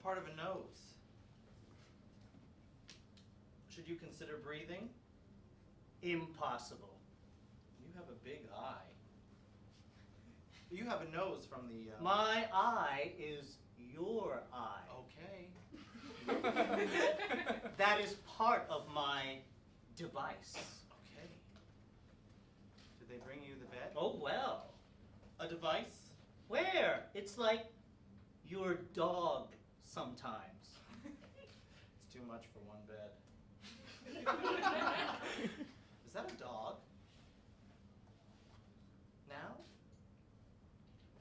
part of a nose? Should you consider breathing? Impossible. You have a big eye. You have a nose from the... My eye is your eye. Okay. That is part of my device. Okay. Did they bring you the bed? Oh, well. A device? Where? It's like your dog sometimes. It's too much for one bed. Is that a dog? Now?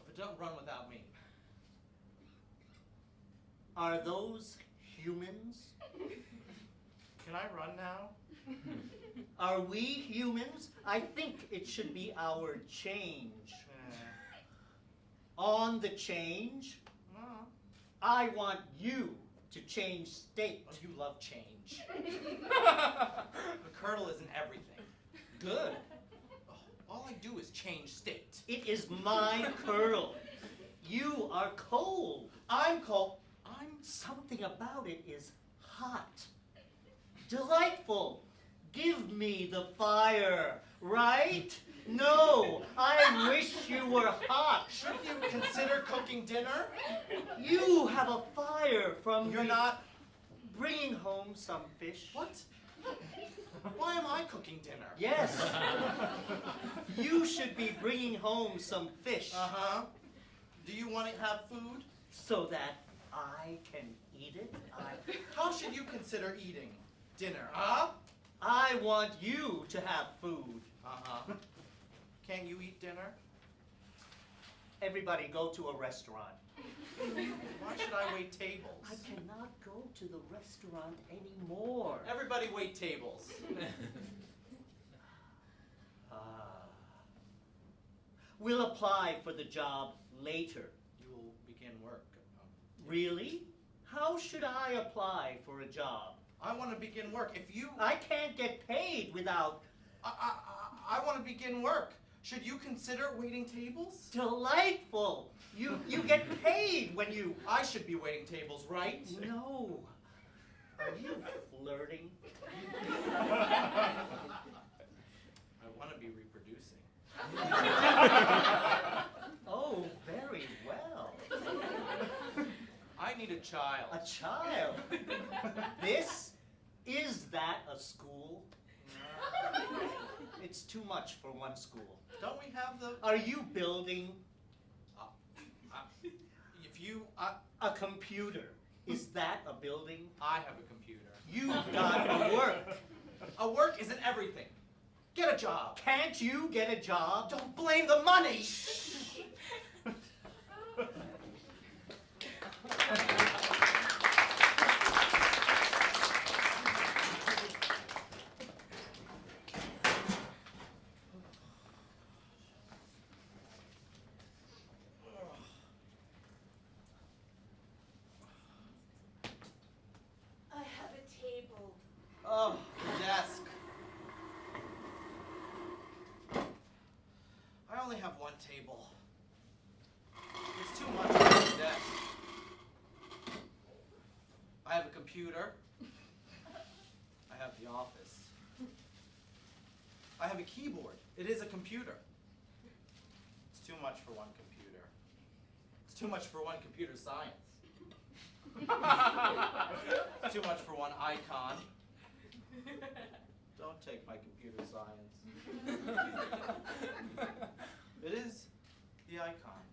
But don't run without me. Are those humans? Can I run now? Are we humans? I think it should be our change. On the change, I want you to change state. Oh, you love change. The kernel isn't everything. Good. Oh, all I do is change state. It is my kernel. You are cold. I'm cold. Something about it is hot. Delightful. Give me the fire, right? No, I wish you were hot. Should you consider cooking dinner? You have a fire from You're not bringing home some fish. What? Why am I cooking dinner? Yes. You should be bringing home some fish. Uh-huh. Do you want to have food? So that I can eat it? How should you consider eating dinner, huh? I want you to have food. Uh-huh. Can you eat dinner? Everybody go to a restaurant. Why should I wait tables? I cannot go to the restaurant anymore. Everybody wait tables. We'll apply for the job later. You will begin work. Really? How should I apply for a job? I want to begin work. If you... I can't get paid without... I want to begin work. Should you consider waiting tables? Delightful! You get paid when you... I should be waiting tables, right? No. Are you flirting? I want to be reproducing. Oh, very well. I need a child. A child? Is that a school? It's too much for one school. Don't we have the... Are you building if you... a computer? Is that a building? I have a computer. You've got to work. A work isn't everything. Get a job. Can't you get a job? Don't blame the money! I have a table. Oh, desk. I only have one table. It's too much for a desk. I have a computer. I have the office. I have a keyboard. It is a computer. It's too much for one computer. It's too much for one computer science. It's too much for one icon. Don't take my computer science. It is the icon.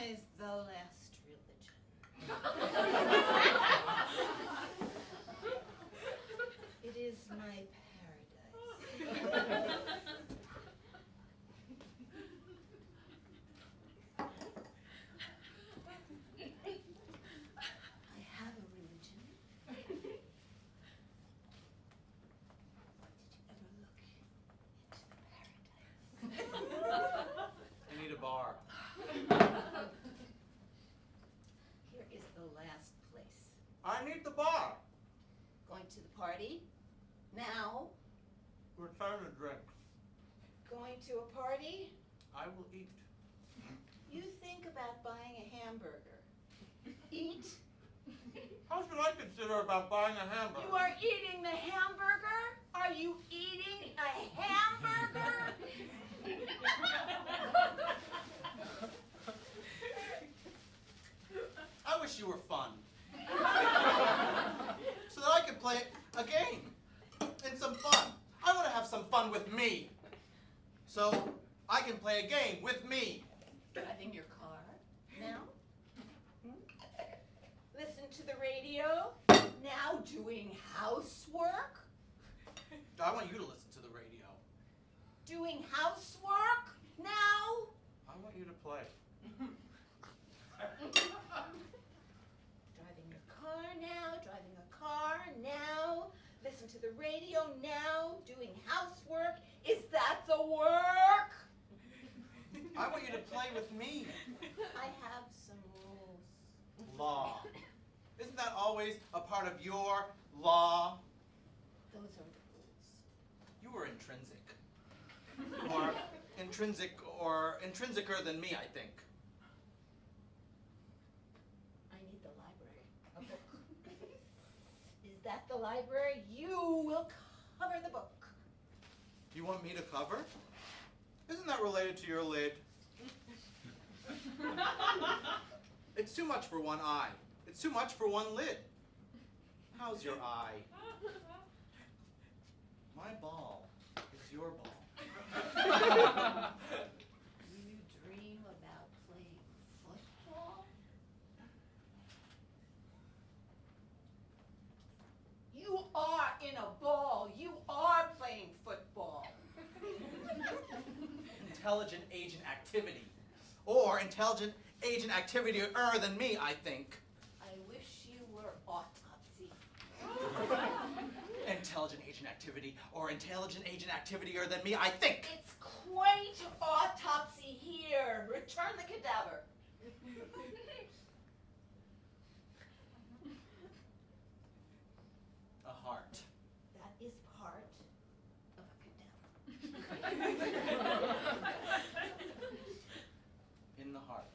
Is the last religion. It is my paradise. I have a religion. Did you ever look into the paradise? I need a bar. Here is the last place. I need the bar. Going to the party? Now? Return a drink. Going to a party? I will eat. You think about buying a hamburger. Eat. How should I consider about buying a hamburger? You are eating the hamburger? Are you eating a hamburger? I wish you were fun. So that I could play a game and some fun. I want to have some fun with me. So I can play a game with me. Driving your car now? Listen to the radio? Now doing housework? I want you to listen to the radio. Doing housework now? I want you to play. Driving your car now, driving a car now, listen to the radio now, doing housework. Is that the work? I want you to play with me. I have some rules. Law. Isn't that always a part of your law? Those are the rules. You were intrinsic. Or intrinsicer than me, I think. I need the library. A book. Is that the library? You will cover the book. You want me to cover? Isn't that related to your lid? It's too much for one eye. It's too much for one lid. How's your eye? My ball is your ball. You dream about playing football? You are in a ball. You are playing football. Intelligent agent activity. Or intelligent agent activity-er than me, I think. I wish you were autopsy. Intelligent agent activity or intelligent agent activity-er than me, I think. It's quite autopsy here. Return the cadaver. A heart. That is part of a cadaver. In the heart.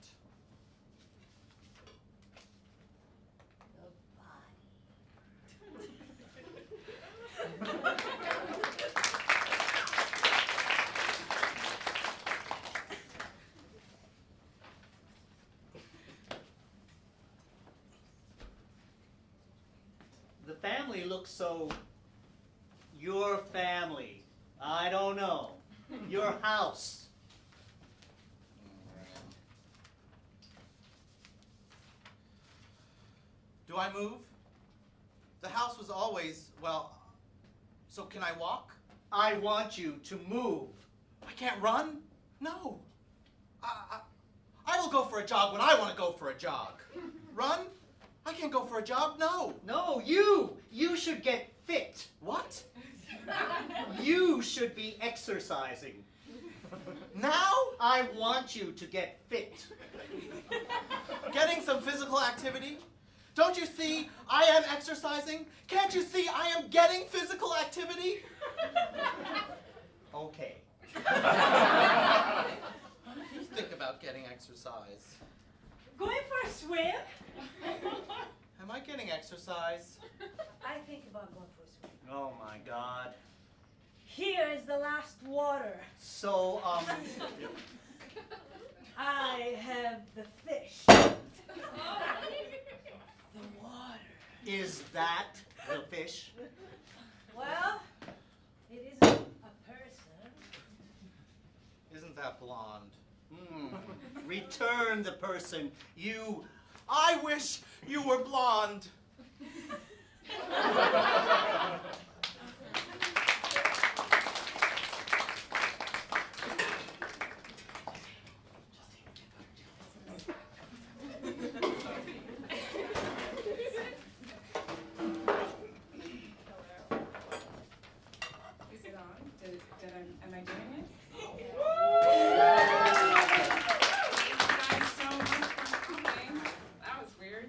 The The family looks so... Your family. I don't know. Your house. Do I move? The house was always, well, so can I walk? I want you to move. I can't run? No. I will go for a jog when I want to go for a jog. Run? I can't go for a jog? No. No, you! You should get fit. What? You should be exercising. Now? I want you to get fit. Getting some physical activity? Don't you see I am exercising? Can't you see I am getting physical activity? Okay. You think about getting exercise. Going for a swim? Am I getting exercise? I think about going for a swim. Oh my God. Here is the last water. So, I have the fish. The water. is that the fish? Well, it isn't a person. Isn't that blonde? Return the person. You... I wish you were blonde. Is it on? Am I doing it? Thank you guys so much for coming. That was weird.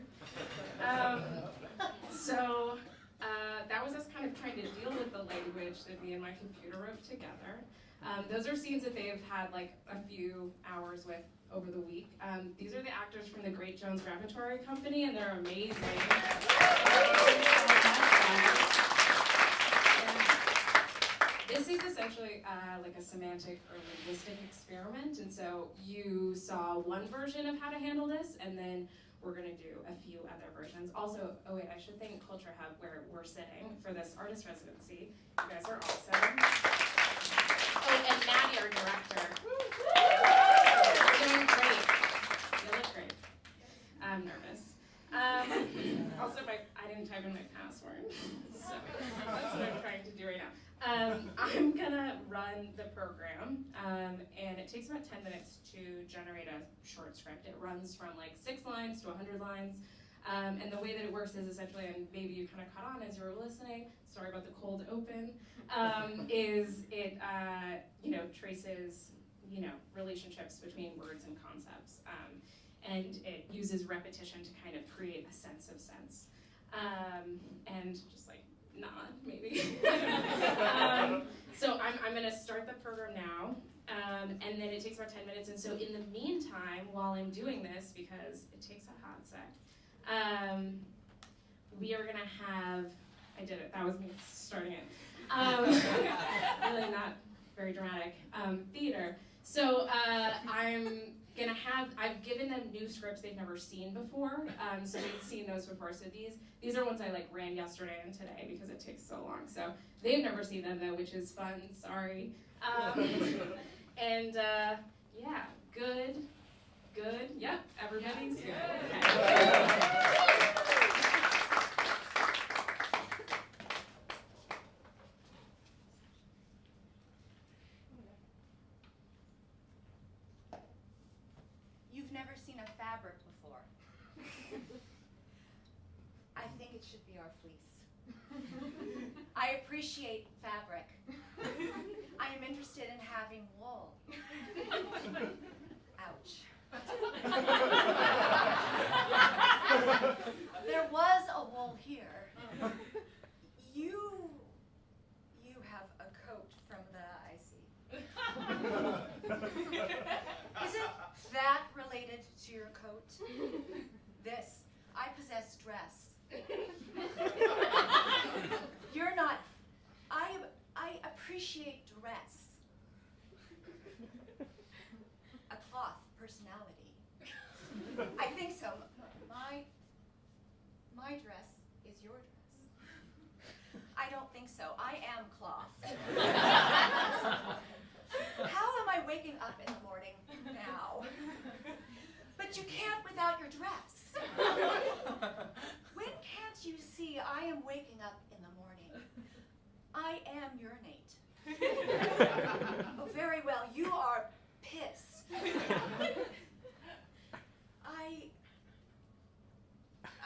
That was us kind of trying to deal with the language that me and my computer wrote together. Those are scenes that they've had like a few hours with over the week. These are the actors from the Great Jones Repertory Company, and they're amazing. This is essentially like a semantic or linguistic experiment, and so you saw one version of how to handle this, and then we're going to do a few other versions. Also, oh wait, I should thank CultureHub where we're sitting for this artist residency. You guys are awesome. Oh, and Mattie, our director. You're doing great. You look great. I'm nervous. Also, I didn't type in my password, so that's what I'm trying to do right now. I'm gonna run the program, and it takes about 10 minutes to generate a short script. It runs from like 6 lines to 100 lines, and the way that it works is essentially, and maybe you kind of caught on as you were listening, sorry about the cold open, is it traces relationships between words and concepts, and it uses repetition to kind of create a sense of sense, and just like nod, maybe. So I'm gonna start the program now, and then it takes about 10 minutes, and so in the meantime, while I'm doing this, because it takes a hot sec, we are gonna have, I did it, that was me starting it. Really not very dramatic, theater. So I've given them new scripts they've never seen before, so they've seen those before. So these are ones I like ran yesterday and today because it takes so long. So they've never seen them though, which is fun, sorry. And yeah, good, yep, everybody's good. Okay. You've never seen a fabric before. I think it should be our fleece. I appreciate fabric. I am interested in having wool. Ouch. There was a wool here. You have a coat from the icy. Isn't that related to your coat? This, I possess dress. You're not, I appreciate dress. A cloth personality. I think so. My dress is your dress. I don't think so. I am cloth. How am I waking up in the morning now? But you can't without your dress. When can't you see I am waking up in the morning? I am urinate. Oh, very well, you are piss.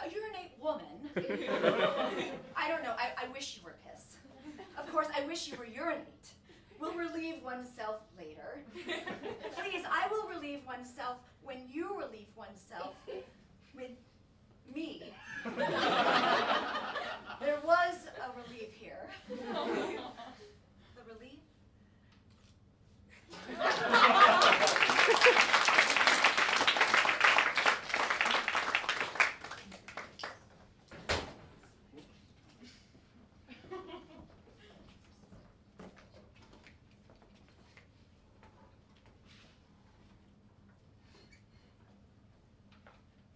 A urinate woman. I don't know, I wish you were piss. Of course, I wish you were urinate. Will relieve oneself later. Please, I will relieve oneself when you relieve oneself with me. There was a relief here. The relief?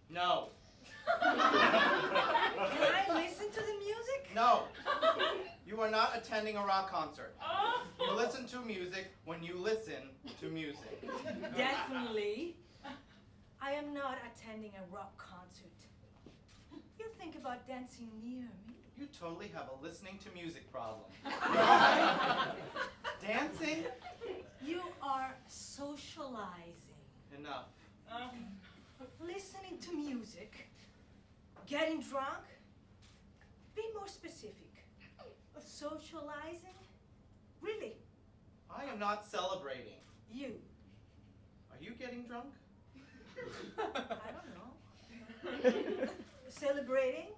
No. Can I listen to the music? No. You are not attending a rock concert. You listen to music when you listen to music. Definitely. I am not attending a rock concert. You think about dancing near me? You totally have a listening to music problem. Dancing? You are socializing. Enough. Listening to music. Getting drunk. Be more specific. Socializing? Really? I am not celebrating. You. Are you getting drunk? I don't know. Celebrating?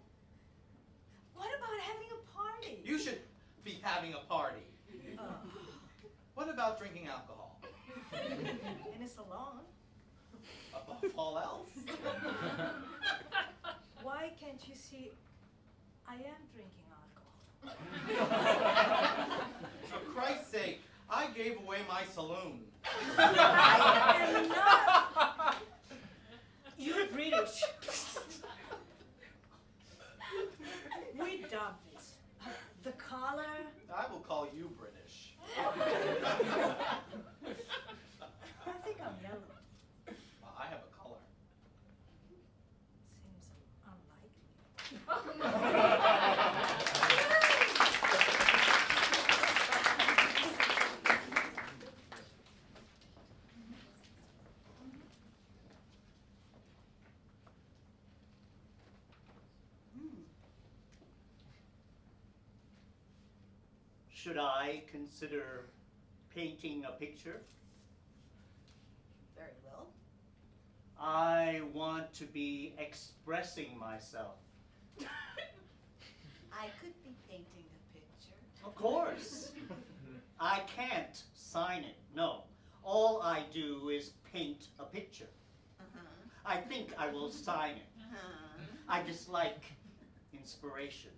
What about having a party? You should be having a party. What about drinking alcohol? In a salon? Above all else. Why can't you see I am drinking alcohol? For Christ's sake, I gave away my saloon. I am not. You're British. We dub this. The collar. I will call you British. I think I'm yellow. I have a color. Seems unlikely. Should I consider painting a picture? Very well. I want to be expressing myself. I could be painting a picture. Of course. I can't sign it, no. All I do is paint a picture. I think I will sign it. I dislike inspiration.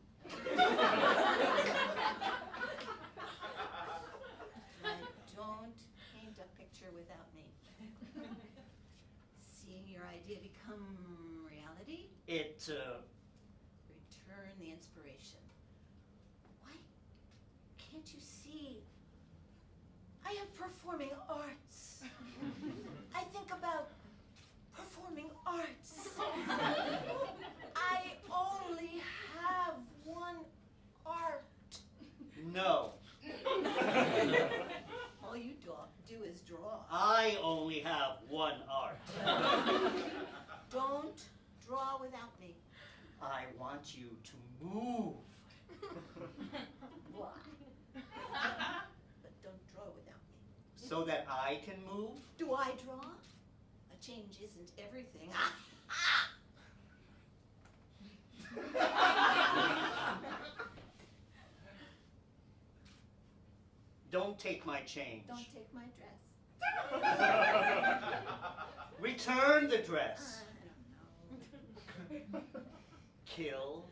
Don't paint a picture without me. Seeing your idea become reality, It, return the inspiration. Why can't you see? I am performing arts. I think about performing arts. I only have one art. no. All you do is draw. I only have one art. Don't draw without me. I want you to move. Why? But don't draw without me. So that I can move? Do I draw? A change isn't everything. Don't take my change. Don't take my dress. Return the dress. I don't know. Kill.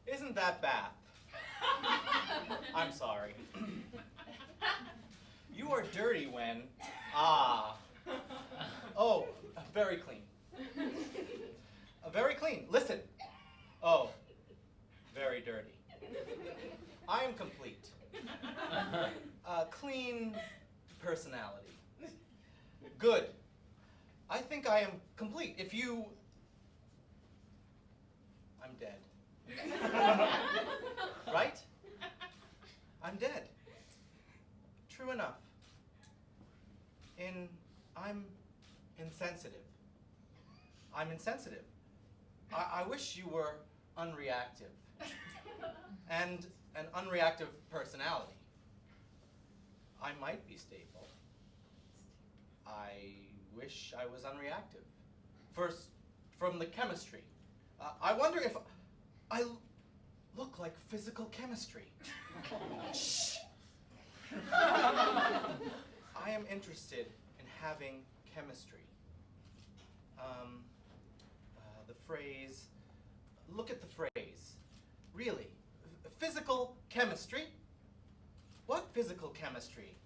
Isn't that Bath? I'm sorry. You are dirty when, oh, very clean. Very clean. Listen. Oh, very dirty. I am complete. Clean personality. Good. I think I am complete. If you... I'm dead. Right? I'm dead. True enough. I'm insensitive. I'm insensitive. I wish you were unreactive. And an unreactive personality. I might be stable. I wish I was unreactive. First, from the chemistry. I wonder if I look like physical chemistry. Shh. I am interested in having chemistry. The phrase, look at the phrase. Really, physical chemistry? What physical chemistry?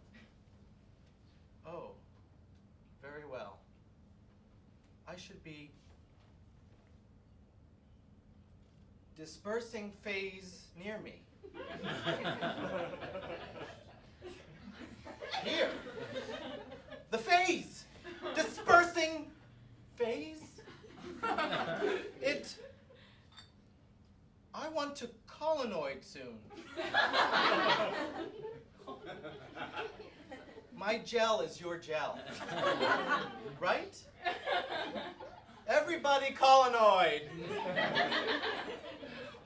Oh, very well. I should be dispersing phase near me. Here. The phase. Dispersing phase. I want to collonoid soon. My gel is your gel. Right? Everybody collonoid.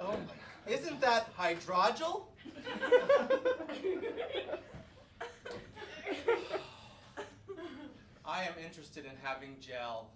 Oh my. Isn't that hydrogel? I am interested in having gel.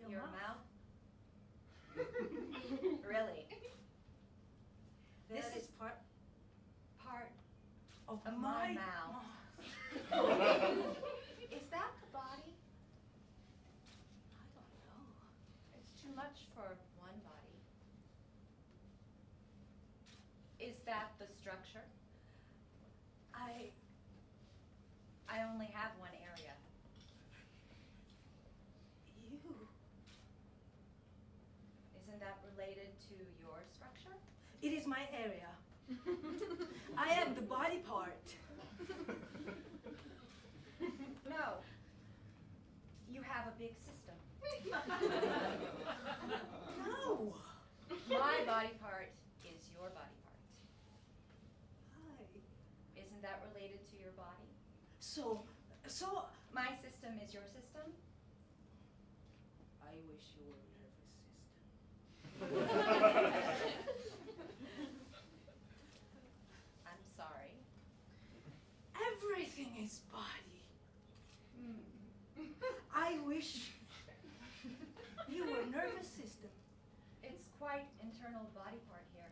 Your mouth? Really? This is part Part of of my my mouth. Is that the body? I don't know. It's too much for one body. Is that the structure? I only have one area. You. Isn't that related to your structure? It is my area. I am the body part. No. You have a big system. No. My body part is your body part. Hi. Isn't that related to your body? So, My system is your system? I wish you were nervous system. I'm sorry. Everything is body. I wish you were nervous system. It's quite internal body part here.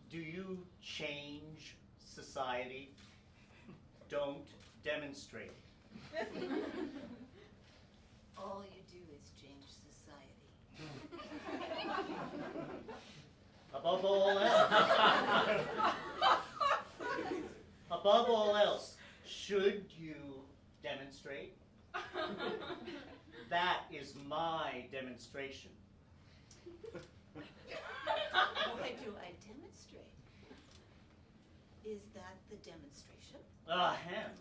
Do you change society? Don't demonstrate. All you do is change society. Above all else. Above all else, should you demonstrate? That is my demonstration. Why do I demonstrate? Is that the demonstration? Ahem.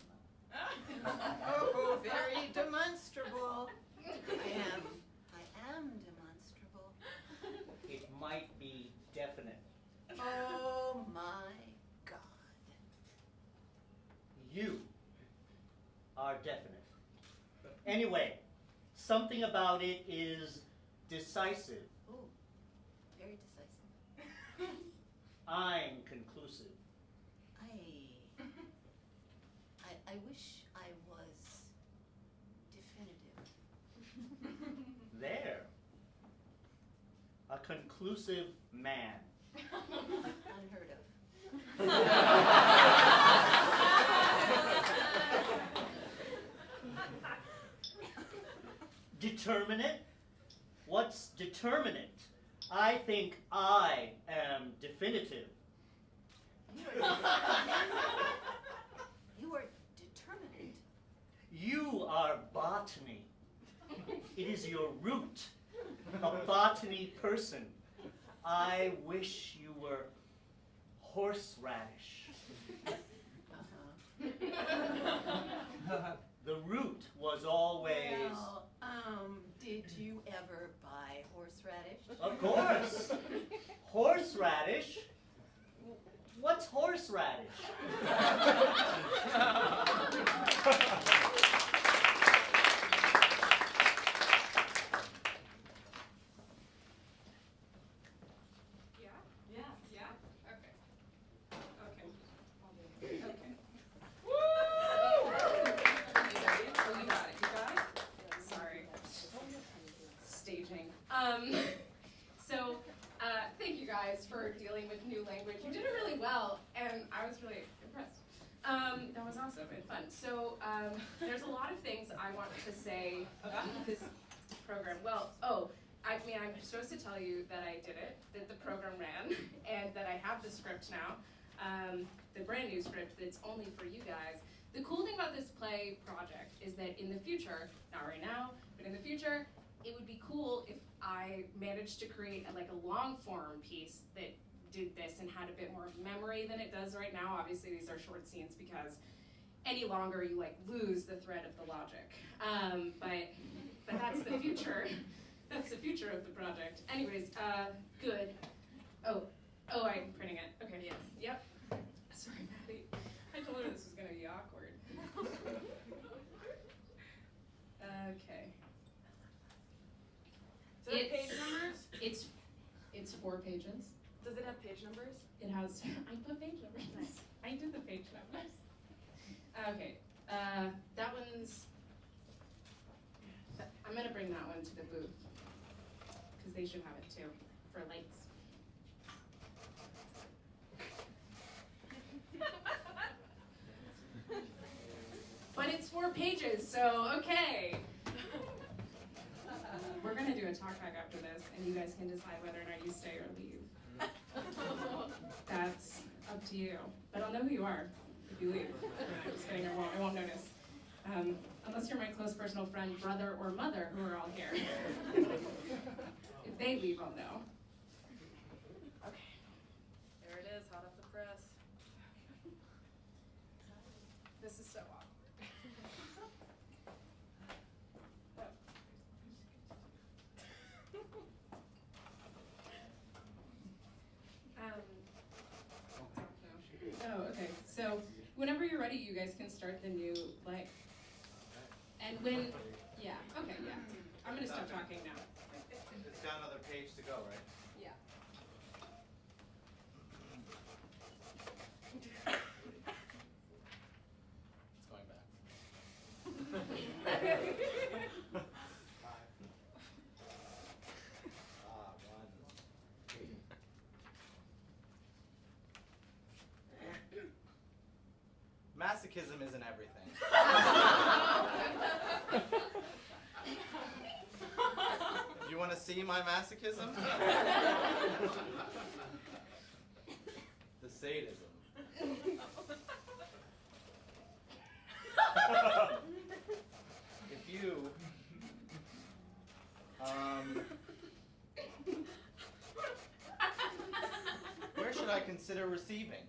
Oh, very demonstrable. I am demonstrable. It might be definite. Oh my God. You are definite. Anyway, something about it is decisive. Oh, very decisive. I'm conclusive. I wish I was definitive. There. A conclusive man. Unheard of. Determinate? What's determinate? I think I am definitive. You are determinate. You are botany. It is your root. A botany person. I wish you were horseradish. The root was always... Well, did you ever buy horseradish? Of course. Horseradish? What's horseradish? Yeah? Okay. Okay. Woo! You ready? Oh, you got it. Sorry. Staging. So, thank you guys for dealing with new language. You did it really well, and I was really impressed. That was awesome and fun. So there's a lot of things I want to say about this program. Well, I mean, I'm supposed to tell you that I did it, that the program ran, and that I have the script now, the brand new script that's only for you guys. The cool thing about this play project is that in the future, not right now, but in the future, it would be cool if I managed to create a long form piece that did this and had a bit more memory than it does right now. Obviously these are short scenes because any longer you lose the thread of the logic. But that's the future. That's the future of the project. Anyways, good. Oh, I'm printing it. Okay. Yes. Yep. Sorry, Mattie. I told her this was gonna be awkward. Okay. Does it have page numbers? It's 4 pages. Does it have page numbers? It has. I put page numbers. Nice. I did the page numbers. Okay. That one's. I'm gonna bring that one to the booth because they should have it too for lights. But it's 4 pages, so okay. We're gonna do a talk back after this, and you guys can decide whether or not you stay or leave. That's up to you. But I'll know who you are if you leave. I'm just kidding, I won't notice. Unless you're my close personal friend, brother, or mother who are all here. If they leave, I'll know. Okay. There it is, hot off the press. This is so awkward. Oh, okay. So whenever you're ready, you guys can start the new play. And when, yeah, okay, yeah. I'm gonna stop talking now. It's got another page to go, right? Yeah. It's going back. Masochism isn't everything. You want to see my masochism? The sadism. If you where should I consider receiving?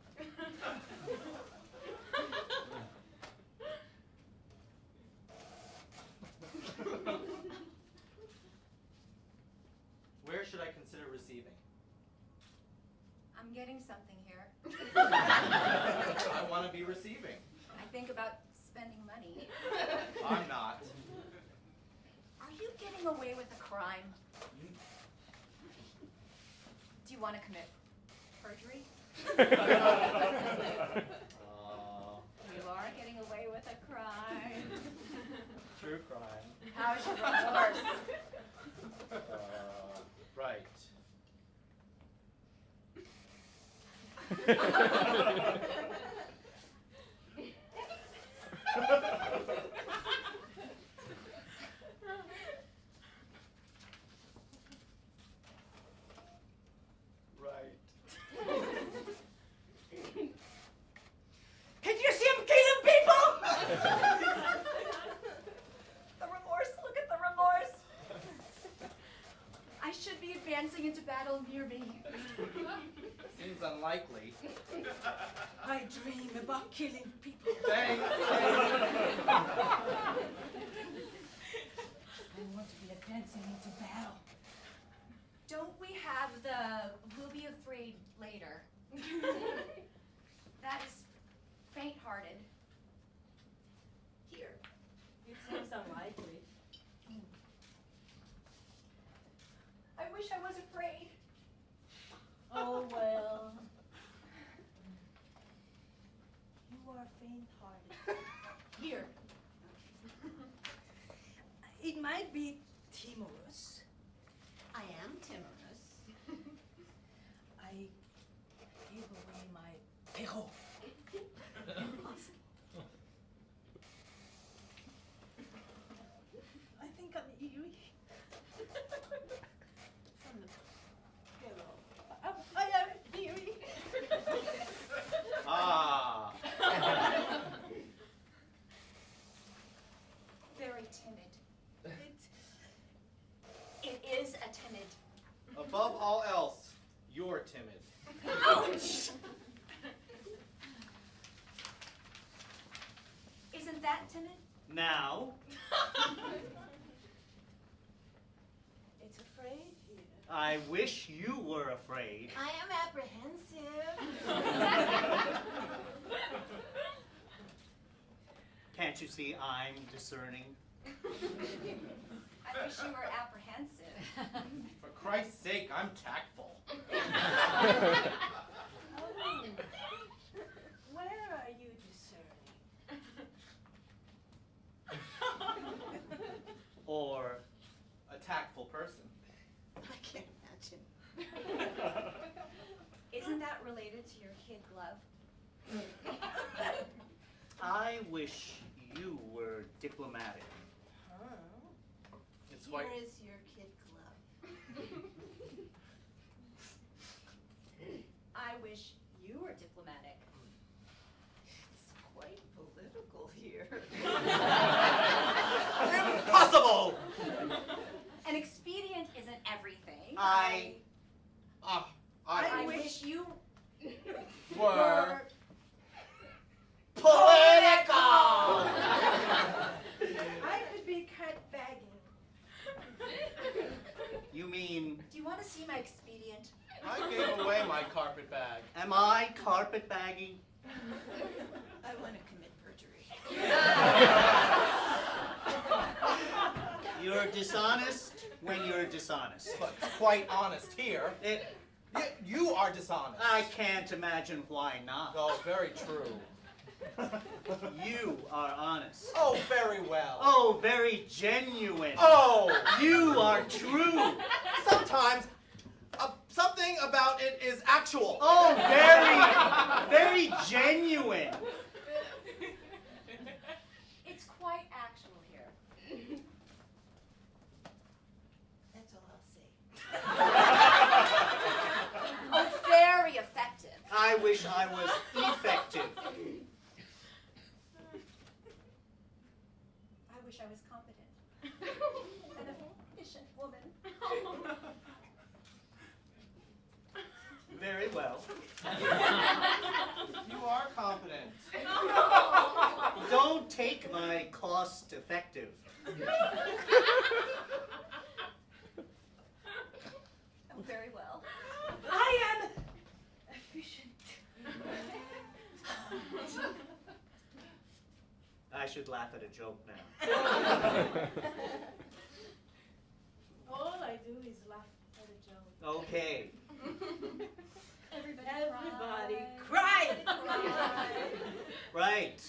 Where should I consider receiving? I'm getting something here. I want to be receiving. I think about spending money. I'm not. Are you getting away with a crime? Do you want to commit perjury? You are getting away with a crime. True crime. How's your remorse? Right. Right. Can you see him killing people? The remorse, look at the remorse. I should be advancing into battle near me. Seems unlikely. I dream about killing people. Thanks. I want to be advancing into battle. Don't we have the "we'll be afraid later"? That is faint-hearted. Here. It seems unlikely. I wish I was afraid. Oh well. You are faint-hearted. Here. It might be timorous. I am timorous. I gave away my perro. Ouch! Isn't that timid? Now, It's afraid here. I wish you were afraid. I am apprehensive. Can't you see I'm discerning? I wish you were apprehensive. For Christ's sake, I'm tactful. Oh. Where are you discerning? Or A tactful person. I can't imagine. Isn't that related to your kid glove? I wish you were diplomatic. It's white. Here is your kid glove. I wish you were diplomatic. It's quite political here. Impossible! An expedient isn't everything. I I wish you were political! I could be cut bagging. You mean, Do you want to see my expedient? I gave away my carpet bag. am I carpetbagging? I want to commit perjury. You're dishonest when you're dishonest. But quite honest here. You are dishonest. I can't imagine why not. Oh, very true. You are honest. Oh, very well. Oh, very genuine. Oh! You are true. Sometimes something about it is actual. Oh, very genuine. It's quite actual here. That's all I'll say. Oh, very effective. I wish I was effective. I wish I was competent. An efficient woman. Very well. You are competent. Don't take my cost effective. Oh, very well. I am efficient. I should laugh at a joke now. All I do is laugh at a joke. Okay. Everybody cry! Right.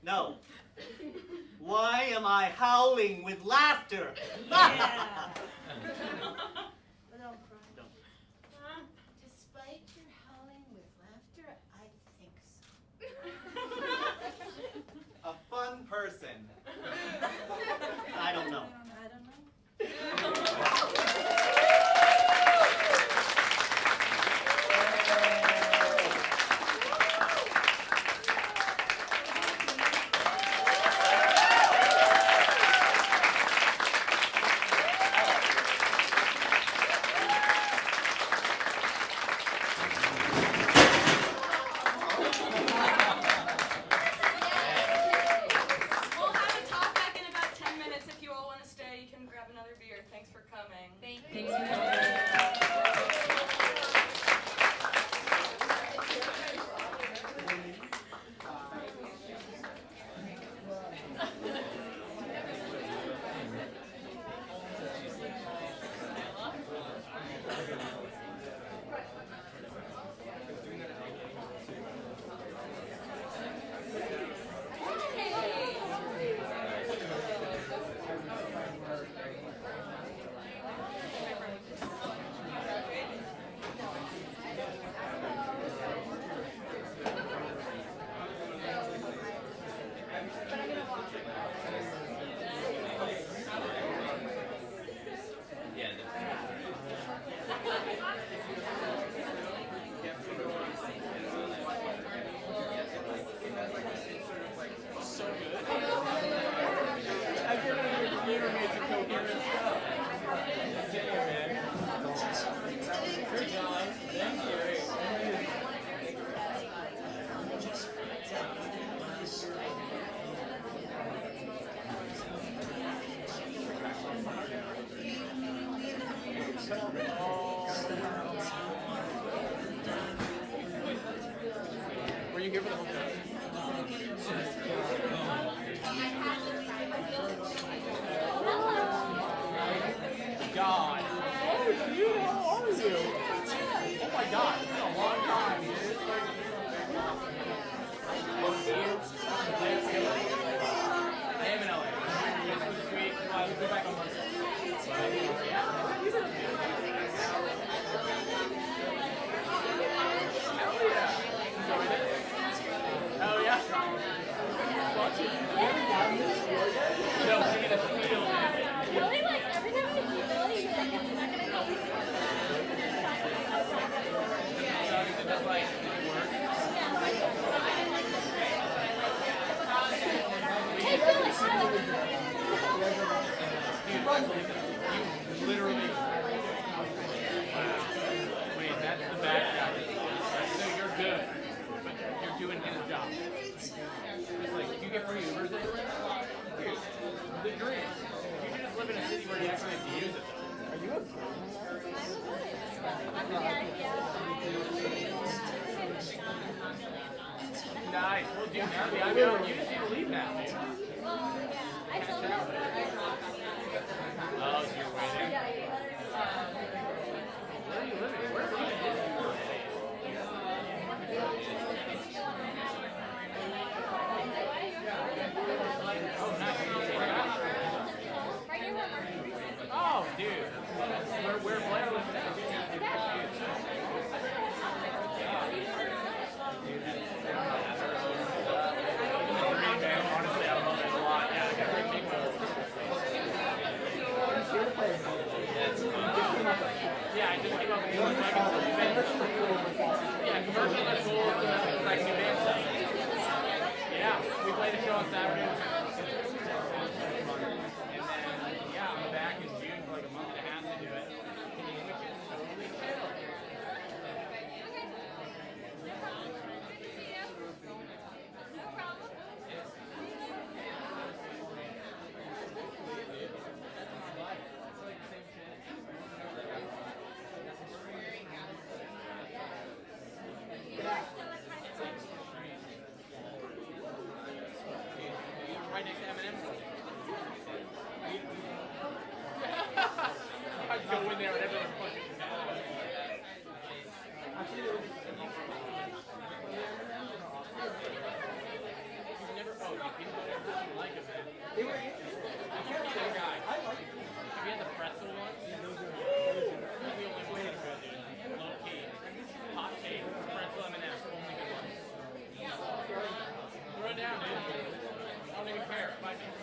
No. Why am I howling with laughter? Yeah. But don't cry. No. Despite your howling with laughter, I think so. A fun person. I don't know. I don't know. here for the whole time? God. Oh, dude, how are you? Oh my God, it's been a long time, dude. It's like, I am in LA. This week, we'll be back on Monday. Hell yeah. Enjoyed it. Hell yeah. No, we need a feel, man. Really? Like, every time I see Billy, you're like, it's not gonna help me. It just like work. Hey, Billy, You literally. Wow. Wait, that's the bad guy. So you're good, but you're doing his job. It's like, do you get free Ubers everywhere? Dude, the dream. You should just live in a city where you actually have to use it. Are you a Nice. Well, dude, I mean, you just need to leave now, dude. well, yeah, I told him. Oh, so you're waiting. Where are you living? Where's Oh, nice. Right here where Mark. Oh, dude. Where Blair lives now. Honestly, I love it a lot. Yeah, I got great people. Yeah, I just came up with like yeah, commercials are cool. It's like new band stuff. Yeah, we played a show on Saturday. And then, yeah, I'm back in June for like a month and a half to do it. Which is totally chill. Right next to M&M. I go in there and everyone's fucking You've never, oh, you didn't like him, man. They were, I can't be that guy. I like him. Have you had the pretzel ones? Those are the only ones that are good, dude. Low key. Hot cake, pretzel M&M's, only good ones. Throw it down, dude. I don't even care. 5 minutes.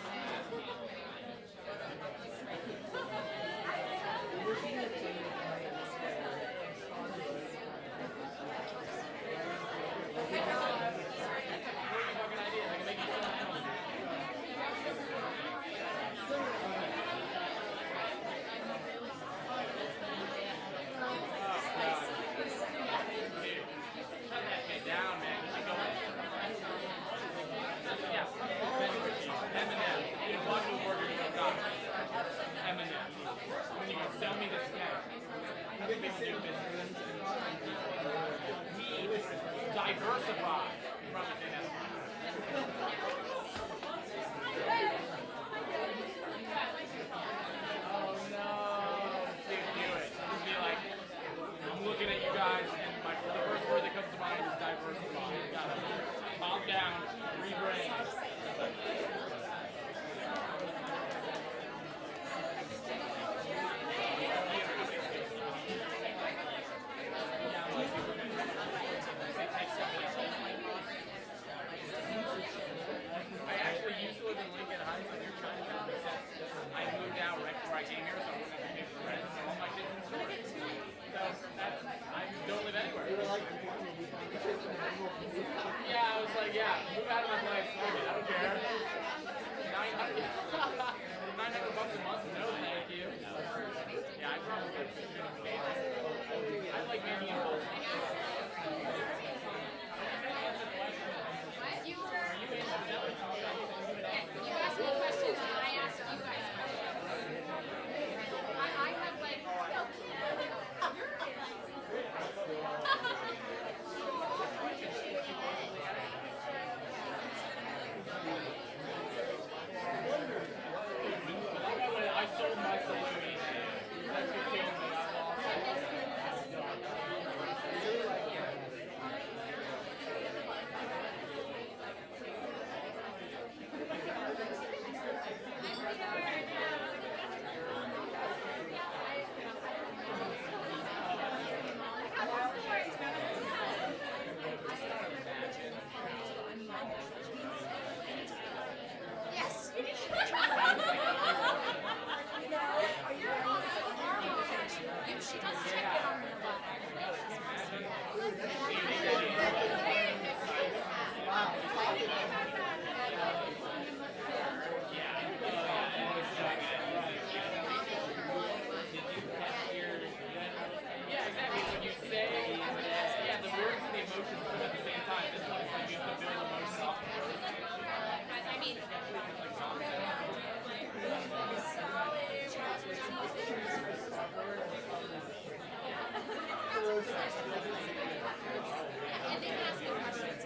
Sell me this cat. That's what people do business. Me, diversify. You probably say that. Oh no. Dude, do it. Just be like, I'm looking at you guys, and the first word that comes to mind is diversify. You gotta top down, rebrand. I actually used to live in Lincoln Heights, like near Chinatown. I moved out right before I came here, so I wouldn't have to pay for rent. So all my shit's in storage. So I don't live anywhere. Yeah, I was like, yeah, move out of my place. Fuck it, I don't care. 900 $900 a month? No, thank you. Yeah, I probably shouldn't pay that. I like being involved. You asked me questions and I asked you guys questions. I have like, And they can ask you questions.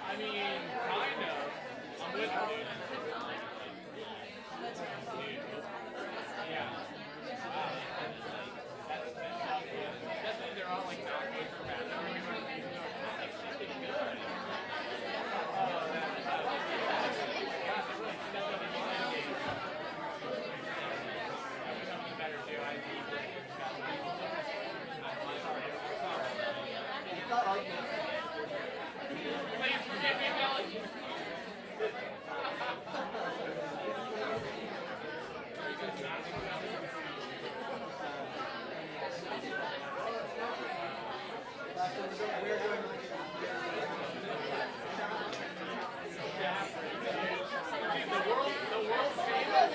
I mean, kind of. I'm with you. Yeah. Wow. That's definitely they're all like not good for math. I remember even though it's pretty good. Better too. I think. Sorry. Please forgive me, Billy. The world famous.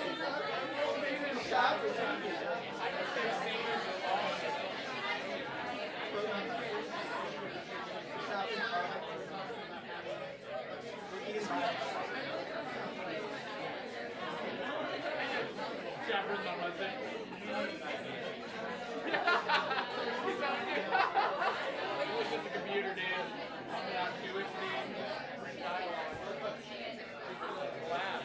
Chaperons on Wednesday. It's just a computer, dude. I'm not Jewish, dude. Dialogue. Laugh.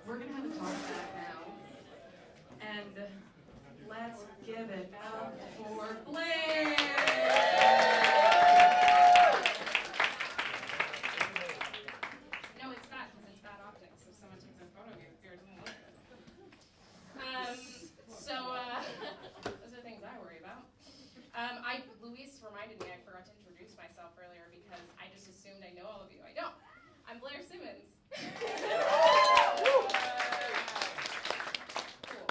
We're gonna have a talk back now, and let's give it up for Blair! No, it's bad because it's bad optics. If someone takes a photo of you, it doesn't look good. Those are things I worry about. Luis reminded me I forgot to introduce myself earlier because I just assumed I know all of you. I don't. I'm Blair Simmons. Cool.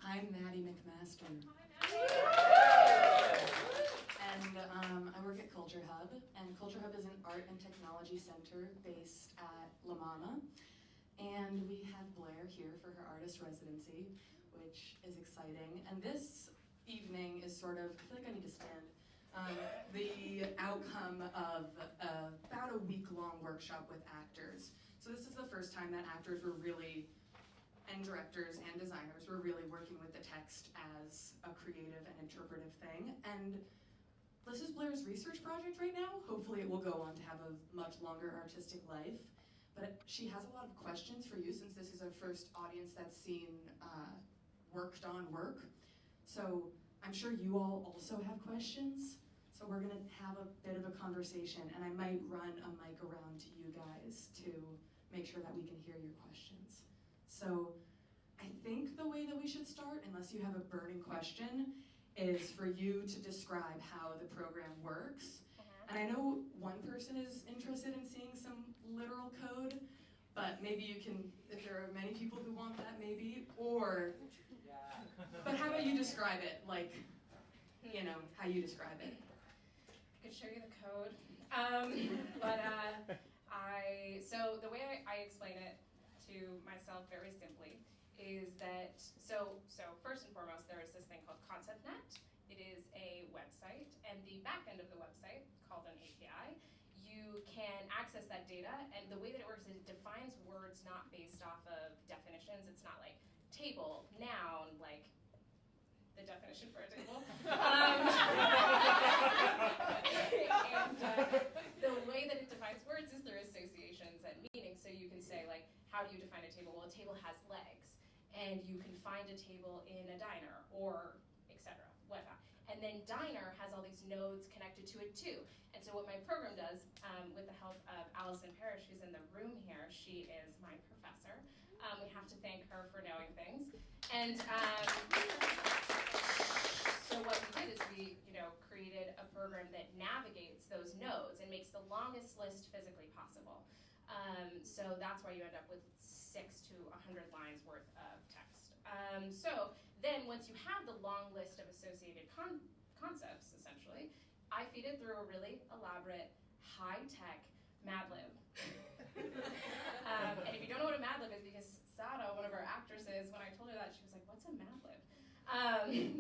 I'm Mattie McMaster, and I work at CultureHub, and CultureHub is an art and technology center based at La Mama, and we have Blair here for her artist residency, which is exciting, and this evening is sort of, I feel like I need to stand, the outcome of about a week-long workshop with actors. So this is the first time that actors were really, and directors and designers were really working with the text as a creative and interpretive thing. And this is Blair's research project right now. Hopefully it will go on to have a much longer artistic life. But she has a lot of questions for you since this is our first audience that's seen worked on work. So I'm sure you all also have questions. So we're gonna have a bit of a conversation, and I might run a mic around to you guys to make sure that we can hear your questions. So I think the way that we should start, unless you have a burning question, is for you to describe how the program works. And I know one person is interested in seeing some literal code, but maybe you can, if there are many people who want that, maybe, or, but how about you describe it, like, you know, how you describe it. I could show you the code, so the way I explain it to myself very simply is that, so first and foremost, there is this thing called ConceptNet, It is a website, and the back end of the website, called an API, you can access that data, and the way that it works is it defines words not based off of definitions. It's not like table, noun, like the definition for a table. The way that it defines words is through associations and meanings. So you can say, like, how do you define a table? Well, a table has legs, and you can find a table in a diner, or etc., whatnot. And then diner has all these nodes connected to it too. And so what my program does, with the help of Allison Parrish, who's in the room here, she is my professor. We have to thank her for knowing things. And so what we did is we, created a program that navigates those nodes and makes the longest list physically possible. So that's why you end up with 6 to 100 lines worth of text. So then once you have the long list of associated concepts, essentially, I feed it through a really elaborate, high-tech Mad Lib. And if you don't know what a Mad Lib is, because Sara, one of our actresses, when I told her that, she was like, what's a Mad Lib?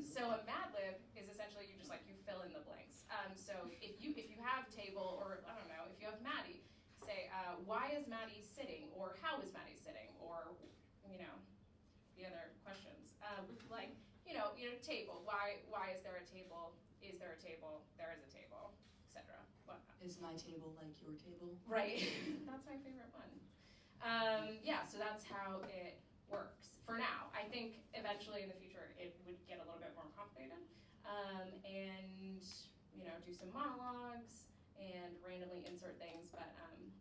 So a Mad Lib is essentially you fill in the blanks. So if you have table, or I don't know, if you have Mattie, say, why is Mattie sitting, or how is Mattie sitting, or, the other questions. Table, why is there a table? Is there a table? There is a table, etc. Is my table like your table? Right, that's my favorite one. So that's how it works for now. I think eventually in the future it would get a little bit more complicated, and do some monologues and randomly insert things, but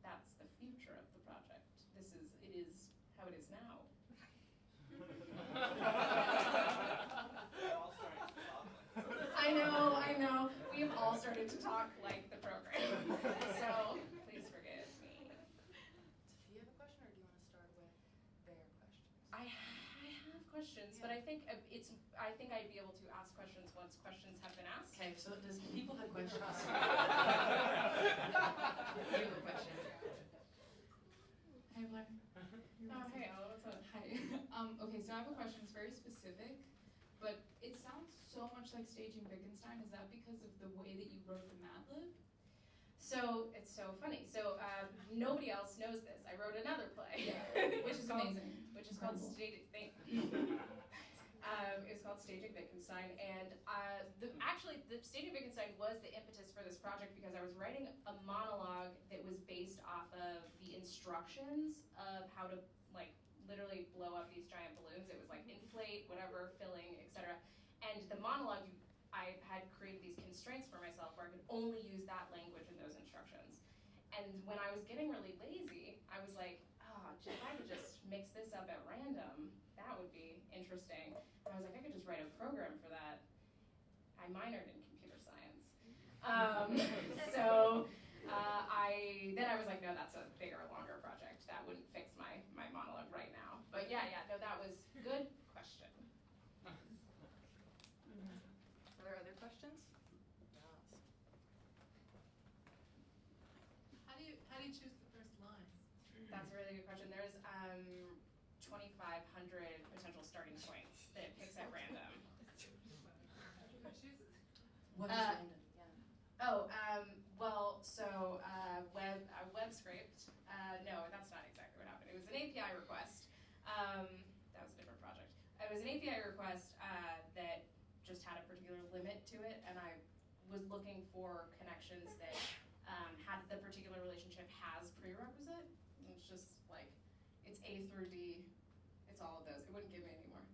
that's the future of the project. It is how it is now. I know. We have all started to talk like the program. So please forgive me. Do you have a question, or do you want to start with their questions? I have questions, but I think I'd be able to ask questions once questions have been asked. Okay, so does people have questions? You have a question. Hi, Blair. Oh, hey, Ella, what's up? Hi. Okay, so I have a question. It's very specific, but it sounds so much like staging Wittgenstein. Is that because of the way that you wrote the Mad Lib? So it's so funny. So nobody else knows this. I wrote another play, Which is amazing. Which is called Staging. It was called Staging Wittgenstein, and the Staging Wittgenstein was the impetus for this project because I was writing a monologue that was based off of the instructions of how to literally blow up these giant balloons. It was inflate, whatever, filling, etc. And the monologue, I had created these constraints for myself where I could only use that language in those instructions. And when I was getting really lazy, I was like, if I could just mix this up at random, that would be interesting. And I was like, I could just write a program for that. I minored in computer science. Then I was like, no, that's a bigger, longer project. That wouldn't fix my monologue right now. But no, that was good question. Are there other questions? Yes. How do you choose the first lines? That's a really good question. There's 2,500 potential starting points that it picks at random. What is random? Web scraped. No, that's not exactly what happened. It was an API request. That was a different project. It was an API request that just had a particular limit to it, and I was looking for connections that had the particular relationship has prerequisite. And it's just it's A through D. It's all of those. It wouldn't give me any more.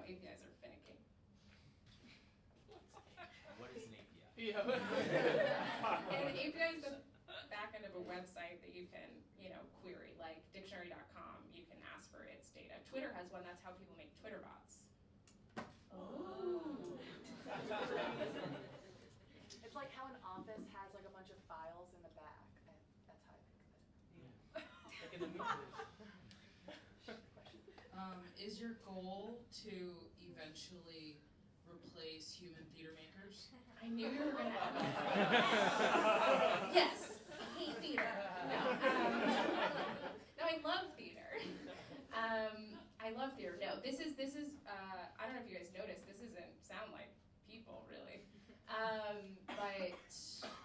APIs are finicky. What is an API? And an API is the back end of a website that you can, query, like dictionary.com. You can ask for its data. Twitter has one. That's how people make Twitter bots. Oh. It's like how an office has a bunch of files in the back. That's how I think of it. Like in the movies. Is your goal to eventually replace human theater makers? I knew you were going to ask. Yes, I hate theater. No, I love theater. I love theater. No, this is. I don't know if you guys noticed. This isn't sound like people, really. But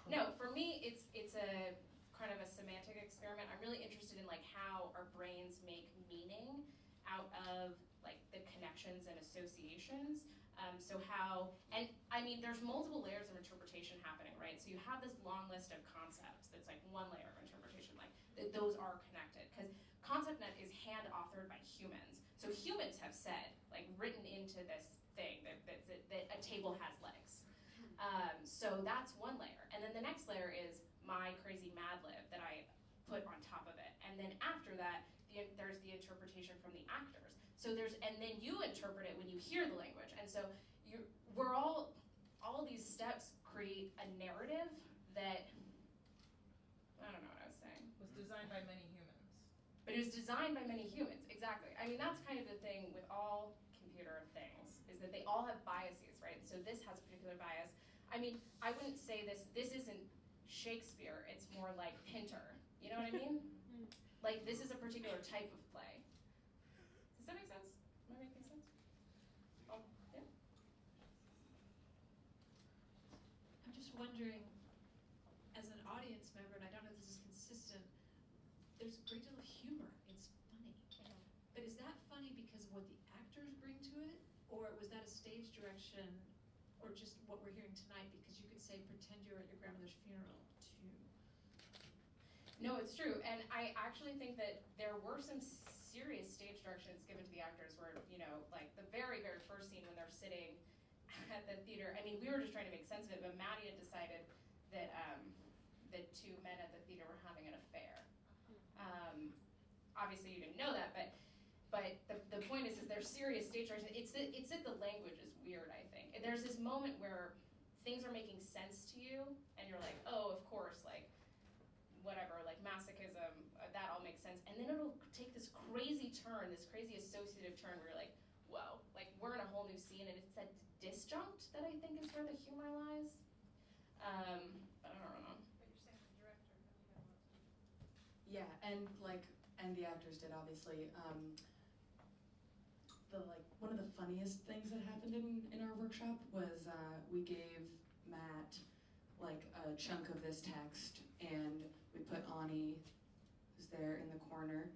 no, for me, it's a kind of a semantic experiment. I'm really interested in like how our brains make meaning out of like the connections and associations. So how, and I mean, there's multiple layers of interpretation happening, right? So you have this long list of concepts that's like one layer of interpretation, like those are connected. Because ConceptNet is hand authored by humans. So humans have said, like written into this thing that a table has legs. So that's one layer. And then the next layer is my crazy Mad Lib that I put on top of it. And then after that, there's the interpretation from the actors. So and then you interpret it when you hear the language. And so we're all these steps create a narrative that, I don't know what I was saying. Was designed by many humans. But it was designed by many humans, exactly. I mean, that's kind of the thing with all computer things, is that they all have biases, right? So this has a particular bias. I mean, I wouldn't say this isn't Shakespeare, it's more like Pinter. You know what I mean? Like, this is a particular type of play. Does that make sense? Am I making sense? Oh, yeah? I'm just wondering, as an audience member, and I don't know if this is consistent, there's a great deal of humor. It's funny. But is that funny because of what the actors bring to it? Or was that a stage direction, or just what we're hearing tonight? Because you could say, pretend you're at your grandmother's funeral, too. No, it's true. And I actually think that there were some serious stage directions given to the actors where, you know, like the very, very first scene when they're sitting at the theater, I mean, we were just trying to make sense of it, but Mattie had decided that the two men at the theater were having an affair. Obviously you didn't know that, but the point is there's serious stage direction. It's that the language is weird, I think. There's this moment where things are making sense to you, and you're like, oh, of course, like, whatever, like masochism, that all makes sense. And then it'll take this crazy turn, this crazy associative turn where you're like, whoa, like we're in a whole new scene, and it's that disjunct that I think is where the humor lies. But I don't know. But you're saying the director, Yeah, and the actors did, obviously. One of the funniest things that happened in our workshop was we gave Matt like a chunk of this text, and we put Onni, who's there in the corner,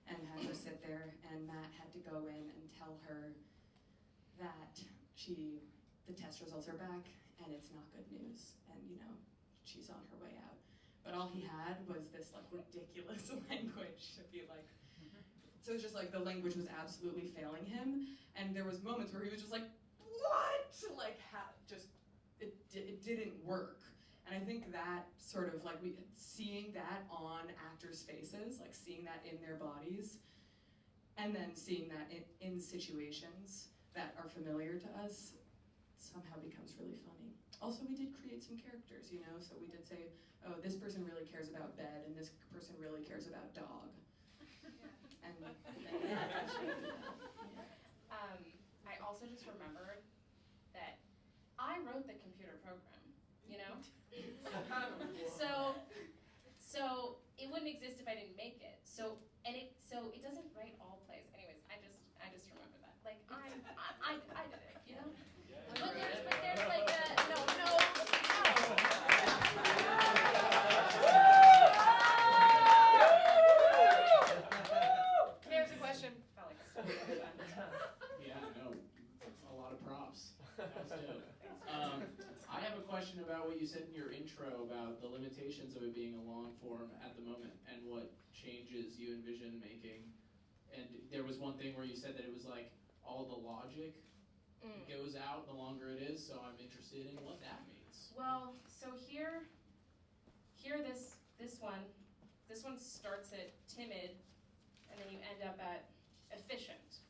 and had her sit there, and Matt had to go in and tell her that the test results are back, and it's not good news, and you know, she's on her way out. But all he had was this like ridiculous language to be like, so it's just like the language was absolutely failing him, and there was moments where he was just like, what? Like, it didn't work. And I think that sort of like seeing that on actors' faces, like seeing that in their bodies, and then seeing that in situations that are familiar to us, somehow becomes really funny. Also, we did create some characters, you know, so we did say, oh, this person really cares about bed, and this person really cares about dog. And I also just remembered that I wrote the computer program, you know? So it wouldn't exist if I didn't make it. So it doesn't write all plays. Anyways, I just remembered that. Like I did it, you know? But there's like no. There's a question, Felix. Yeah, no, a lot of props. That was dope. I have a question about what you said in your intro about the limitations of it being a long form at the moment and what changes you envision making. And there was one thing where you said that it was like all the logic goes out the longer it is, so I'm interested in what that means. Well, so here this one starts at timid, and then you end up at efficient.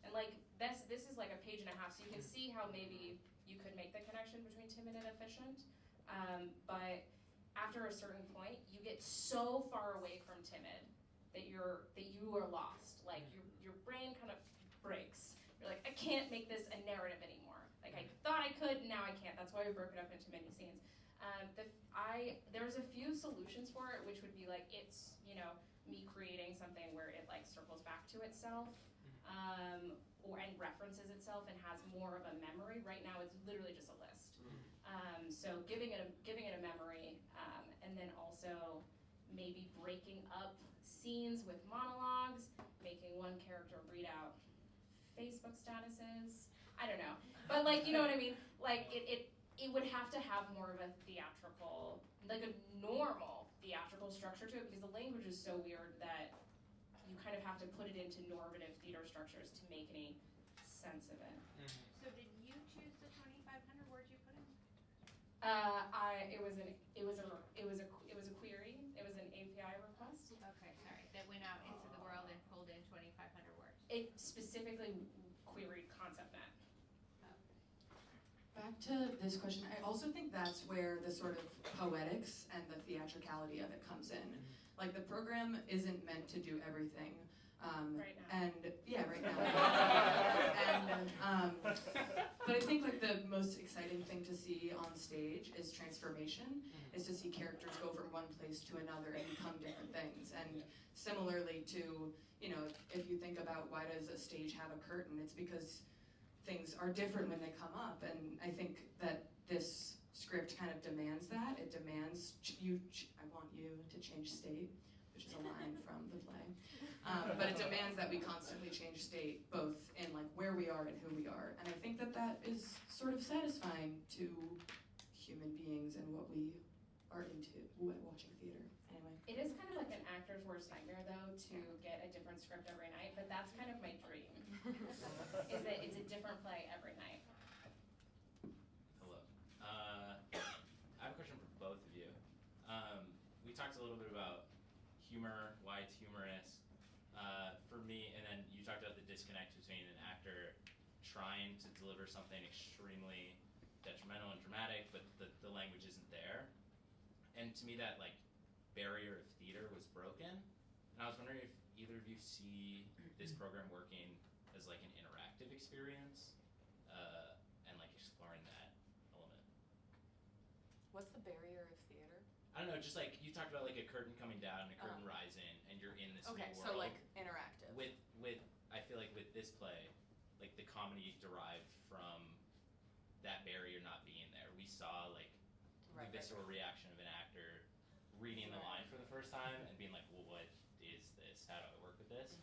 And like this is like a page and a half, so you can see how maybe you could make the connection between timid and efficient. But after a certain point, you get so far away from timid that you are lost. Like your brain kind of breaks. You're like, I can't make this a narrative anymore. Like I thought I could, now I can't. That's why we broke it up into many scenes. There's a few solutions for it, which would be like it's, you know, me creating something where it like circles back to itself. and references itself and has more of a memory. Right now, it's literally just a list. So giving it a memory, and then also maybe breaking up scenes with monologues, making one character read out Facebook statuses. I don't know, but like, you know what I mean? Like it would have to have more of a theatrical, like a normal theatrical structure to it, because the language is so weird that you kind of have to put it into normative theater structures to make any sense of it. So did you choose the 2,500 words you put in? It was a query. It was an API request. Okay, sorry. That went out into the world and pulled in 2,500 words. It specifically queried ConceptNet. Back to this question, I also think that's where the sort of poetics and the theatricality of it comes in. Like, the program isn't meant to do everything. Right now. And yeah, right now. But I think like the most exciting thing to see on stage is transformation. Is to see characters go from one place to another and become different things. And similarly to, you know, if you think about why does a stage have a curtain, it's because things are different when they come up. And I think that this script kind of demands that. It demands I want you to change state, which is a line from the play. But it demands that we constantly change state, both in like where we are and who we are. And I think that that is sort of satisfying to human beings and what we are into watching theater. Anyway. It is kind of like an actor's worst nightmare, though, to get a different script every night, but that's kind of my dream, is that it's a different play every night. Hello. I have a question for both of you. We talked a little bit about humor, why it's humorous. For me, and then you talked about the disconnect between an actor trying to deliver something extremely detrimental and dramatic, but the language isn't there. And to me, that like barrier of theater was broken. And I was wondering if either of you see this program working as like an interactive experience, and like exploring that element. What's the barrier of theater? I don't know, just like you talked about like a curtain coming down and a curtain rising, and you're in this Okay, new so world. like interactive. With I feel like with this play, like the comedy derived from that barrier not being there. We saw like the visceral reaction of an actor reading the line for the first time and being like, well, what is this? How do I work with this?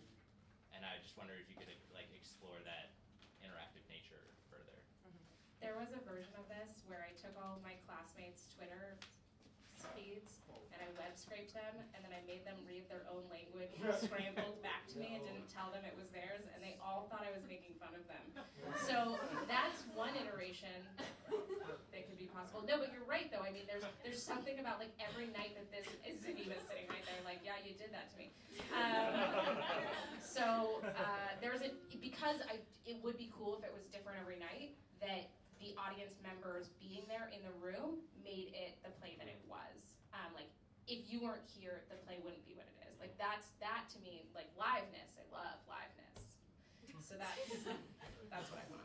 And I just wonder if you could like explore that interactive nature further. There was a version of this where I took all of my classmates' Twitter feeds and I web scraped them, and then I made them read their own language scrambled back to me and didn't tell them it was theirs, and they all thought I was making fun of them. So that's one iteration that could be possible. No, but you're right though. I mean, there's something about like every night that this is Zaniba's sitting right there, like, yeah, you did that to me. Because it would be cool if it was different every night, that the audience members being there in the room made it the play that it was. Like, if you weren't here, the play wouldn't be what it is. Like, that to me, like, liveness, I love liveness. So that's what I want.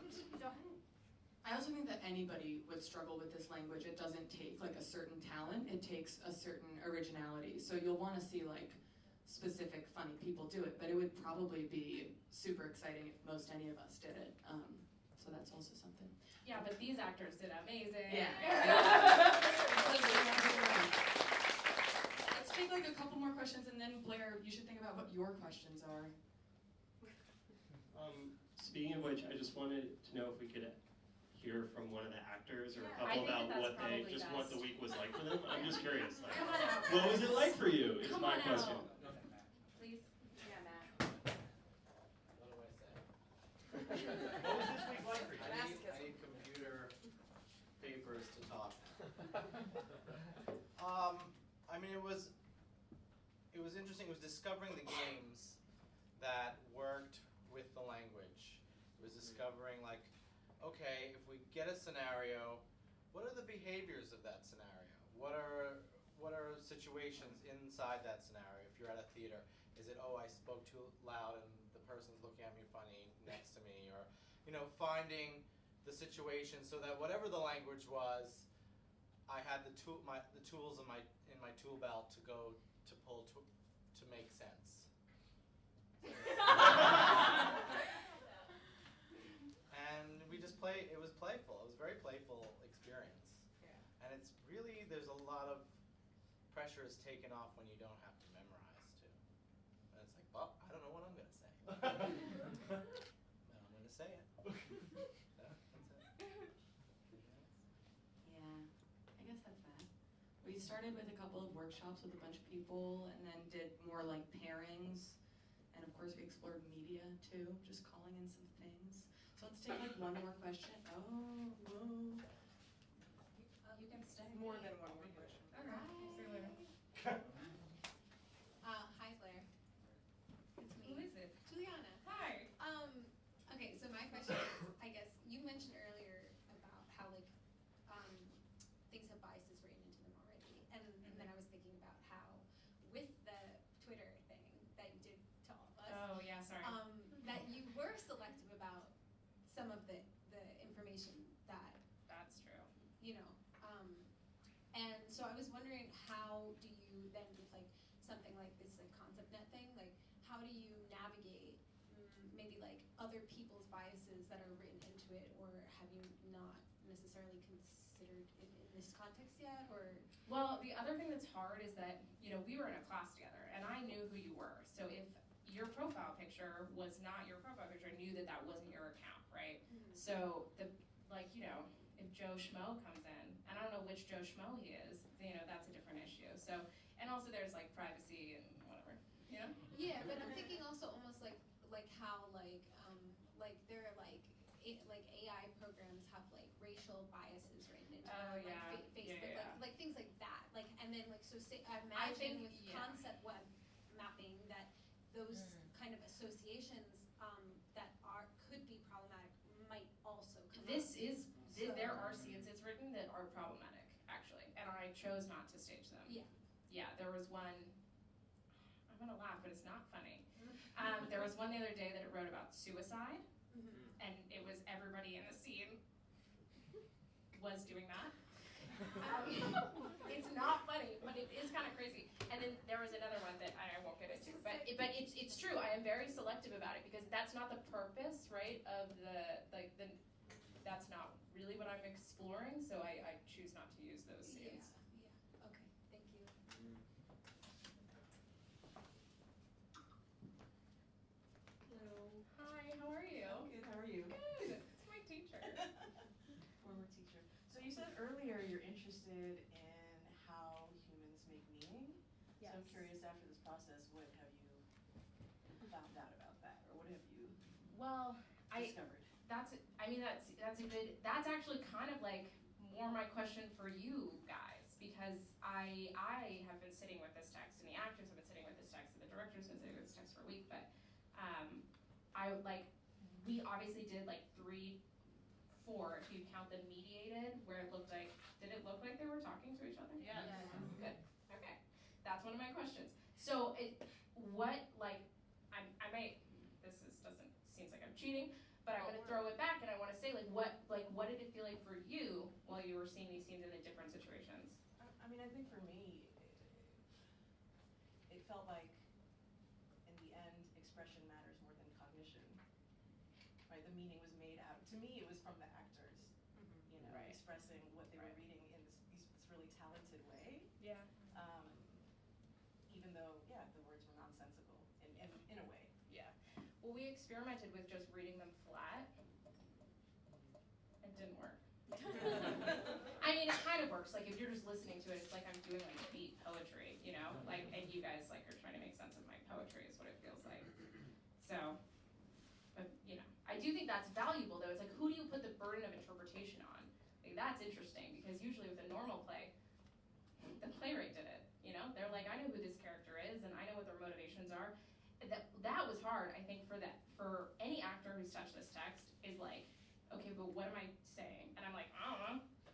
I also think that anybody would struggle with this language. It doesn't take like a certain talent, it takes a certain originality. So you'll want to see like specific funny people do it, but it would probably be super exciting if most any of us did it. So that's also something. Yeah, but these actors did amazing. Yeah. Let's take like a couple more questions, and then Blair, you should think about what your questions are. Speaking of which, I just wanted to know if we could hear from one of the actors or a I couple think about that's what they probably what the best. week was like for them. I'm just curious. Like, Come on out. what was it like for you? Is Come my on question. out. Please. Yeah, Matt. What do I say? What was this week like for you? I need computer papers to talk. I mean, it was interesting. It was discovering the games that worked with the language. It was discovering like, okay, if we get a scenario, what are the behaviors of that scenario? What are situations inside that scenario? If you're at a theater, is it, oh, I spoke too loud and the person's looking at me funny next to me, or finding the situation so that whatever the language was, I had the tools in my tool belt to go to pull to make sense. was playful. It was a very playful experience. Yeah. And it's really, there's a lot of pressure is taken off when you don't have to memorize too. And it's like, well, I don't know what I'm gonna say. But I'm gonna say it. Yeah, that's it. Yeah, I guess that's that. We started with a couple of workshops with a bunch of people and then did more like pairings. And of course we explored media too, just calling in some things. So let's take like one more question. Oh, whoa. You can stay. More than one more question. Okay. See you later. Hi Blair. It's me. Who is it? Juliana. Hi. Okay, so my question is, I guess you mentioned earlier about how like things have biases written into them already, and then I was thinking about how with the Twitter thing that you did to all of us. Oh yeah, sorry. That you were selective about some of the information that That's true. you know. And so I was wondering, how do you then with like something like this like concept net thing, like how do you navigate maybe like other people's biases that are written into it, or have you not necessarily considered it in this context yet, or? Well, the other thing that's hard is that, you know, we were in a class together and I knew who you were. So if your profile picture was not your profile picture, I knew that that wasn't your account, right? Mm-hmm. So you know, if Joe Schmo comes in, and I don't know which Joe Schmo he is, you know, that's a different issue. So, and also there's like privacy and whatever, you know? Yeah, but I'm thinking also almost like how like there are like AI programs have like racial biases written into Oh, them, yeah. like Facebook, Yeah. like things like that, like, and then like so say I imagine think, with yeah. concept web mapping that those kind of associations that could be problematic might also come This up. is, So- there are scenes it's written that are problematic, actually, and I chose not to stage them. Yeah. Yeah, there was one, I'm gonna laugh, but it's not funny. There was one the other day that it wrote about suicide, and it was everybody in the scene was doing that. It's not funny, but it is kind of crazy. And then there was another one that I won't get into, but it's true. I am very selective about it because that's not the purpose, right? Of that's not really what I'm exploring. So I choose not to use those scenes. Yeah. Okay. Thank you. Hello. Hi. How are you? Good, how are you? Good. It's my teacher. Former teacher. So you said earlier you're interested in how humans make meaning. Yes. So I'm curious, after this process, what have you found out about that, or what have you discovered? That's actually kind of like more my question for you guys, because I have been sitting with this text, and the actors have been sitting with this text, and the director's been sitting with this text for a week, but we obviously did like 3, 4, if you count the mediated, where it looked like, did it look like they were talking to each other? Yes. Good, okay, that's one of my questions. So seems like I'm cheating, but I'm gonna throw it back, and I wanna say what did it feel like for you while you were seeing these scenes in the different situations? I mean, I think for me, it felt like, in the end, expression matters more than cognition. Right, the meaning was made out. To me, it was from the actors, you know, Right. expressing what they were reading in this really talented way. Yeah. Even though, yeah, the words were nonsensical in a way. Yeah. Well, we experimented with just reading them flat. It didn't work. I mean, it kind of works. Like if you're just listening to it, it's like I'm doing like beat poetry, you know? Like, and you guys like are trying to make sense of my poetry is what it feels like. So, but you know, I do think that's valuable though. It's like, who do you put the burden of interpretation on? Like that's interesting because usually with a normal play, the playwright did it. You know, they're like, I know who this character is and I know what their motivations are. That was hard, I think, for any actor who's touched this text is like, okay, but what am I saying? And I'm like,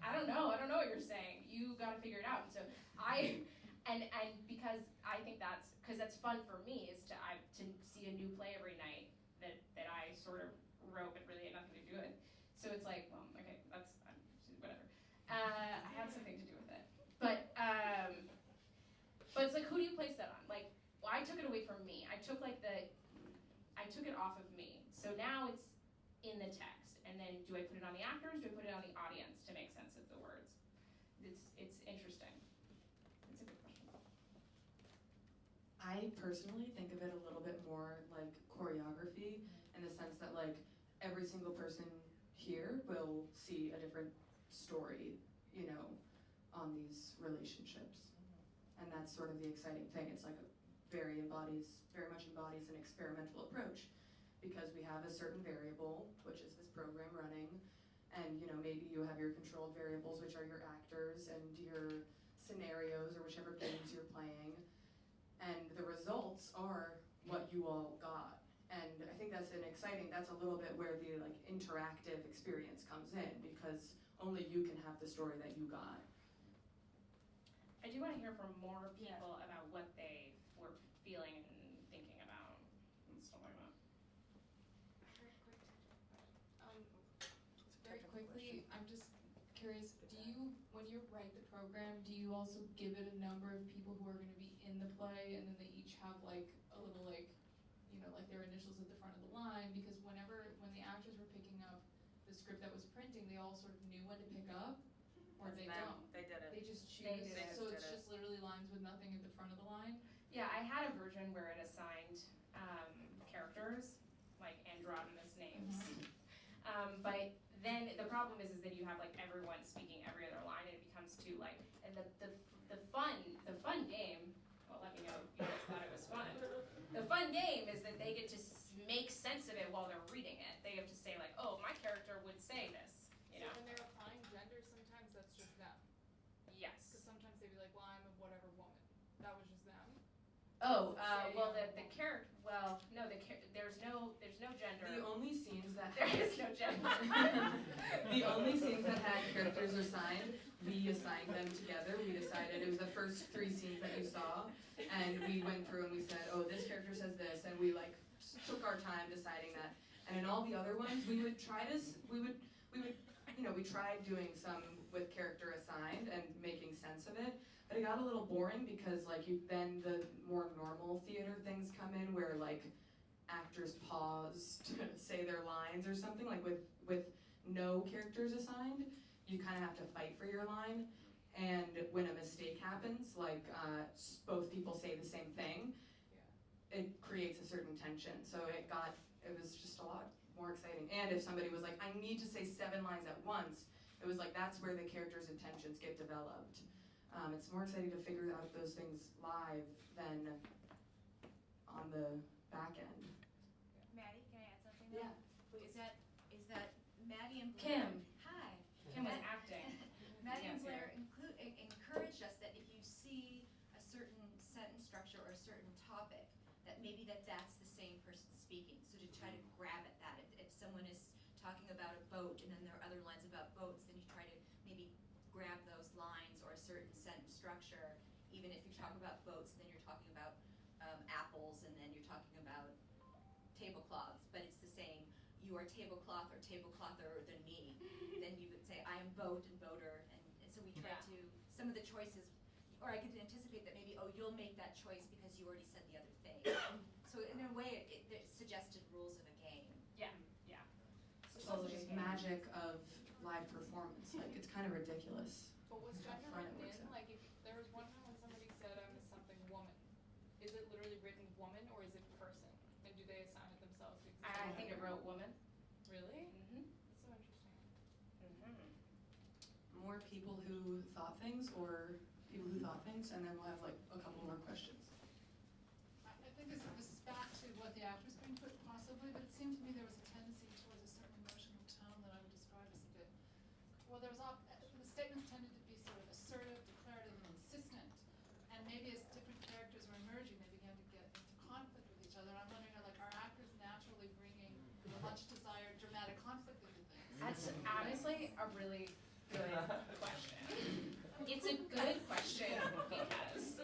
I don't know what you're saying. You gotta figure it out. And so and because I think because that's fun for me is to see a new play every night that I sort of wrote but really had nothing to do with. So it's like, well, okay, that's whatever. I had something to do with it. But it's like, who do you place that on? Like, well, I took it away from me. I took it off of me. So now it's in the text, and and then do I put it on the actors, do I put it on the audience to make sense of the words? It's interesting. It's a good question. I personally think of it a little bit more like choreography in the sense that like every single person here will see a different story, you know, on these relationships. And that's sort of the exciting thing. It's like very much embodies an experimental approach because we have a certain variable, which is this program running, and you know, maybe you have your controlled variables, which are your actors and your scenarios or whichever games you're playing, and the results are what you all got. And I think that's a little bit where the like interactive experience comes in because only you can have the story that you got. I do want to hear from more people about what they were feeling and thinking about and stuff like that. Very quickly, I'm just curious, do you, when you write the program, do you also give it a number of people who are going to be in the play and then they each have like a little like, you know, like their initials at the front of the line? Because when the actors were picking up the script that was printing, they all sort of knew when to pick up, or they don't. They did it. They just choose. They did it. So it's just literally lines with nothing at the front of the line? Yeah, I had a version where it assigned characters, like androgynous names. But then the problem is that you have like everyone speaking every other line and it becomes too like, and the fun game, well, let me know if you guys thought it was fun. The fun game is that they get to make sense of it while they're reading it. They have to say like, oh, my character would say this, you know? So when they're applying gender, sometimes that's just them. Yes. Because sometimes they'd be like, well, I'm a whatever woman. That was just them. Oh, well, the character. Well, no, there's no gender. The only scenes that there is no gender. The only scenes that had characters assigned, we assigned them together. We decided it was the first 3 scenes that you saw, and we went through and we said, oh, this character says this, and we like took our time deciding that. And in all the other ones, we would you know, we tried doing some with character assigned and making sense of it. But it got a little boring because like then the more normal theater things come in where like actors pause to say their lines or something. Like with no characters assigned, you kind of have to fight for your line. And when a mistake happens, like both people say the same thing, it creates a certain tension. So it was just a lot more exciting. And if somebody was like, I need to say 7 lines at once, it was like that's where the character's intentions get developed. It's more exciting to figure out those things live than on the back end. Mattie, can I add something? Yeah. Is that Mattie and Blair? Kim. Hi. Kim was acting. Mattie and Yes, Blair encouraged us that if you see a certain sentence structure or a certain topic, that maybe that's the same person speaking. So to try to grab at that, if someone is talking about a boat and then there are other lines about boats, then you try to maybe grab those lines or a certain sentence structure. Even if you talk about boats, and then you're talking about apples, and then you're talking about tablecloths, but it's the same. You are tablecloth or tableclother than me. Then you would say I am boat and boater, and so we try to some of the choices, or I could anticipate that maybe you'll make that choice because you already said the other thing. So in a way, it suggested rules of a game. Yeah. It's also just magic of live performance. Like it's kind of ridiculous. But was how gender fun it written works in? out. Like if there was one time when somebody said I'm a something woman, is it literally written woman or is it person? And do they assign it themselves? Because it's I woman? think it wrote woman. Really? Mm-hmm. That's so interesting. More people who thought things or people who thought things, and then we'll have like a couple more questions. I think this is back to what the actors bring to it possibly, but it seemed to me there was a tendency towards a certain emotional tone that I would describe as a bit, well, there was the statements tended to be sort of assertive, declarative, and insistent, and maybe as different characters were emerging, they began to get into conflict with each other, and I'm wondering, like, are actors naturally bringing a much desired dramatic conflict into things? That's honestly a really good question. It's a good question because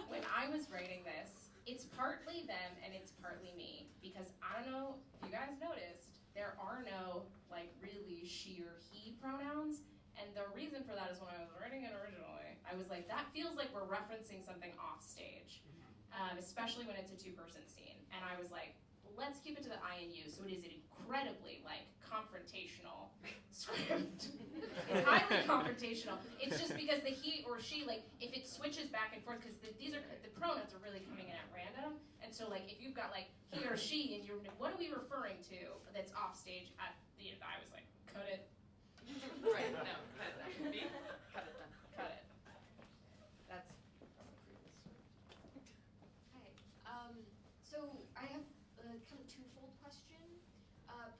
when I was writing this, it's partly them and it's partly me, because I don't know if you guys noticed, there are no like really she or he pronouns, and the reason for that is when I was writing it originally, I was like, that feels like we're referencing something off stage, especially when it's a 2-person scene, and I was like, let's keep it to the I and you. So it is an incredibly like confrontational script. It's highly confrontational. It's just because the he or she, like, if it switches back and forth, because the pronouns are really coming in at random, and so like if you've got like he or she, and you're what are we referring to that's off stage? I was like, cut it. Right? No, that would be cut it then. Cut it. That's. Hi. So I have a kind of twofold question,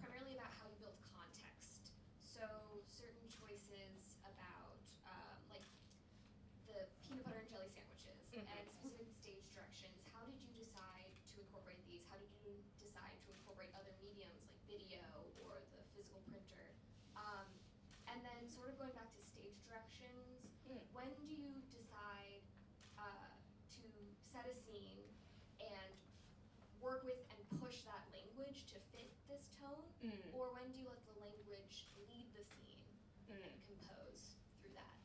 primarily about how you build context. So certain choices about like the peanut butter and jelly sandwiches and specific stage directions. How did you decide to incorporate these? How did you decide to incorporate other mediums like video or the physical printer? And then sort of going back to stage directions, when do you decide to set a scene and work with and push that language to fit this tone? Or when do you let the language lead the scene and compose through that?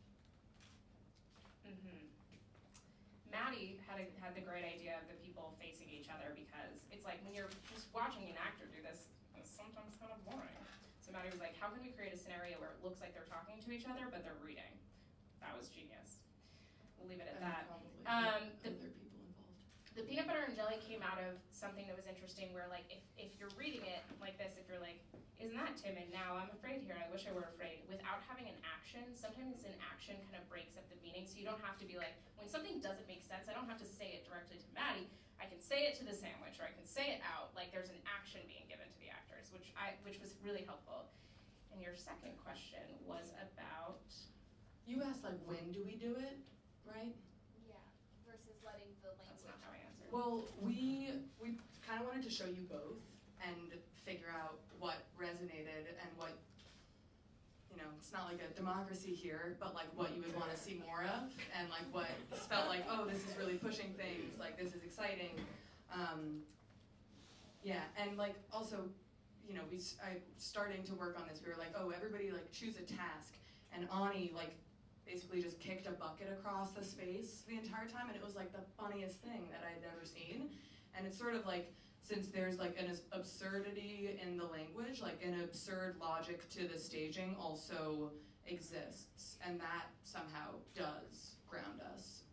Mattie had the great idea of the people facing each other, because it's like when you're just watching an actor do this, it's sometimes kind of boring. So Mattie was like, how can we create a scenario where it looks like they're talking to each other, but they're reading? That was genius. We'll leave it at that. The peanut butter and jelly came out of something that was interesting, where like if you're reading it like this, if you're like, isn't that timid? Now I'm afraid here, I wish I were afraid. Without having an action, sometimes an action kind of breaks up the meaning, so you don't have to be like, when something doesn't make sense, I don't have to say it directly to Mattie, I can say it to the sandwich, or I can say it out, like there's an action being given to the actors, which was really helpful. And your second question was about? You asked like, when do we do it, right? Yeah, versus letting the language. That's not how I answered. Well, we kind of wanted to show you both and figure out what resonated and what, it's not like a democracy here, but like what you would want to see more of, and like what felt like, oh, this is really pushing things, like this is exciting. Yeah, and like also, starting to work on this, we were like, oh, everybody like choose a task, and Onni like basically just kicked a bucket across the space the entire time, and it was like the funniest thing that I'd ever seen. And it's sort of like, since there's like an absurdity in the language, like an absurd logic to the staging also exists, and that somehow does ground us,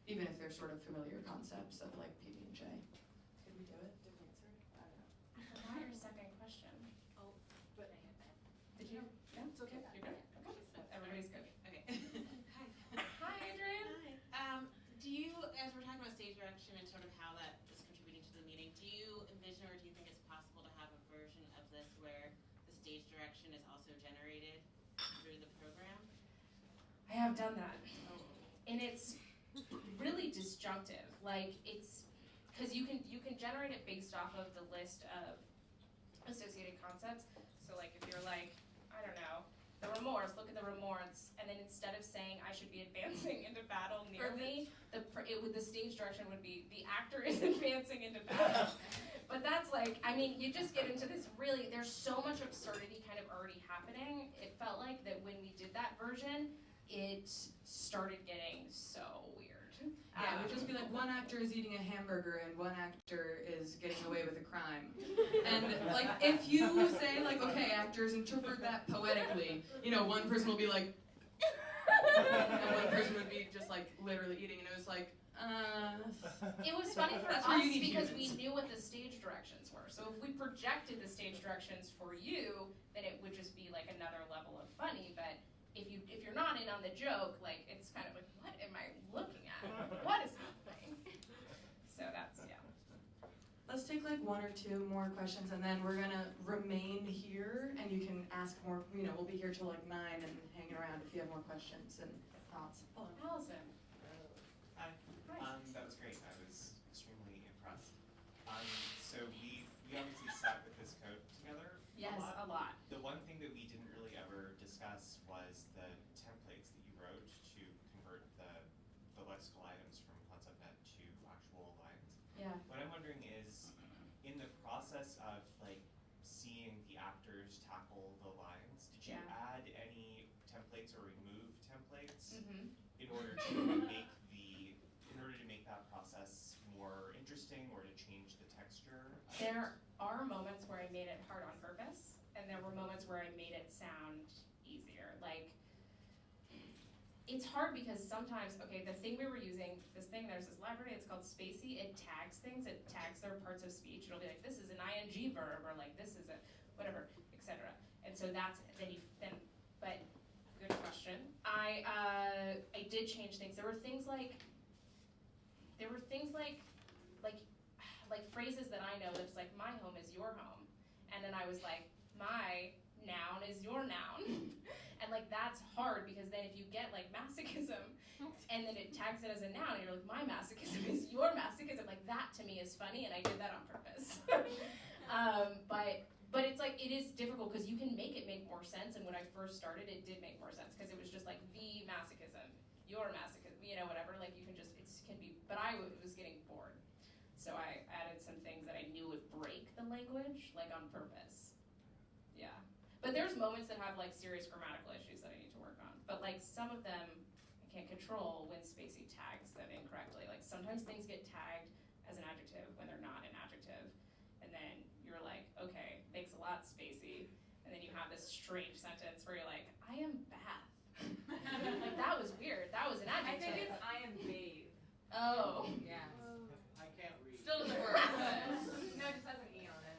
even if they're sort of familiar concepts of like PB&J. Did we do it? Did we answer it? I don't know. I forgot your second question. Oh, but Did you? Yeah, it's okay. You're good. Okay. Everybody's good. Okay. Hi, Adrian. Hi. Do you, as we're talking about stage direction and sort of how that is contributing to the meeting, do you envision or do you think it's possible to have a version of this where the stage direction is also generated through the program? I have done that. And it's really disjunctive. Like, it's, because you can generate it based off of the list of associated concepts. So like if you're like, I don't know, the remorse, look at the remorse, and then instead of saying I should be advancing into battle near me, the stage direction would be the actor is advancing into battle. But that's like, I mean, you just get into this really, there's so much absurdity kind of already happening. It felt like that when we did that version, it started getting so weird. Yeah, it would just be like one actor is eating a hamburger and one actor is getting away with a crime. And like if you say like, okay, actors interpret that poetically, one person will be like, and one person would be just like literally eating, and it was like, It was funny for us because we knew what the stage directions were. So if we projected the stage directions for you, then it would just be like another level of funny. But if you're not in on the joke, like it's kind of like, what am I looking at? What is happening? So that's, yeah. Let's take like one or two more questions, and then we're gonna remain here, and you can ask more. We'll be here till like 9 and hanging around if you have more questions and thoughts. Hello. Allison. Hi. That was great. I was extremely impressed. So we obviously sat with this code together. Yes, a lot. The one thing that we didn't really ever discuss was the templates that you wrote to convert the lexical items from ConceptNet to actual lines. Yeah. What I'm wondering is, in the process of like seeing the actors tackle the lines, did you add any templates or remove templates in order to make that process more interesting, or to change the texture? There are moments where I made it hard on purpose, and there were moments where I made it sound easier. Like, it's hard because sometimes, okay, the thing we were using, there's this library, it's called Spacey, it tags things, it tags their parts of speech. It'll be like, this is an ing verb, or like, this is a whatever, etc. And so that's, but good question. I did change things. There were things like phrases that I know that's like, my home is your home. And then I was like, my noun is your noun. And like, that's hard because then if you get like masochism and then it tags it as a noun and you're like, my masochism is your masochism, like that to me is funny and I did that on purpose. But it's like, it is difficult because you can make it make more sense, and when I first started, it did make more sense because it was just like the masochism, your masochism, whatever, like you can just, but I was getting bored. So I added some things that I knew would break the language, like on purpose. Yeah. But there's moments that have like serious grammatical issues that I need to work on. But like some of them I can't control when Spacey tags them incorrectly. Like sometimes things get tagged as an adjective when they're not an adjective. And then you're like, okay, thanks a lot, Spacey. And then you have this strange sentence where you're like, I am bath. Like that was weird. That was an adjective. I think it's I am bathe. Oh. Yeah. I can't read. Still doesn't work, but no, it just has an E on it.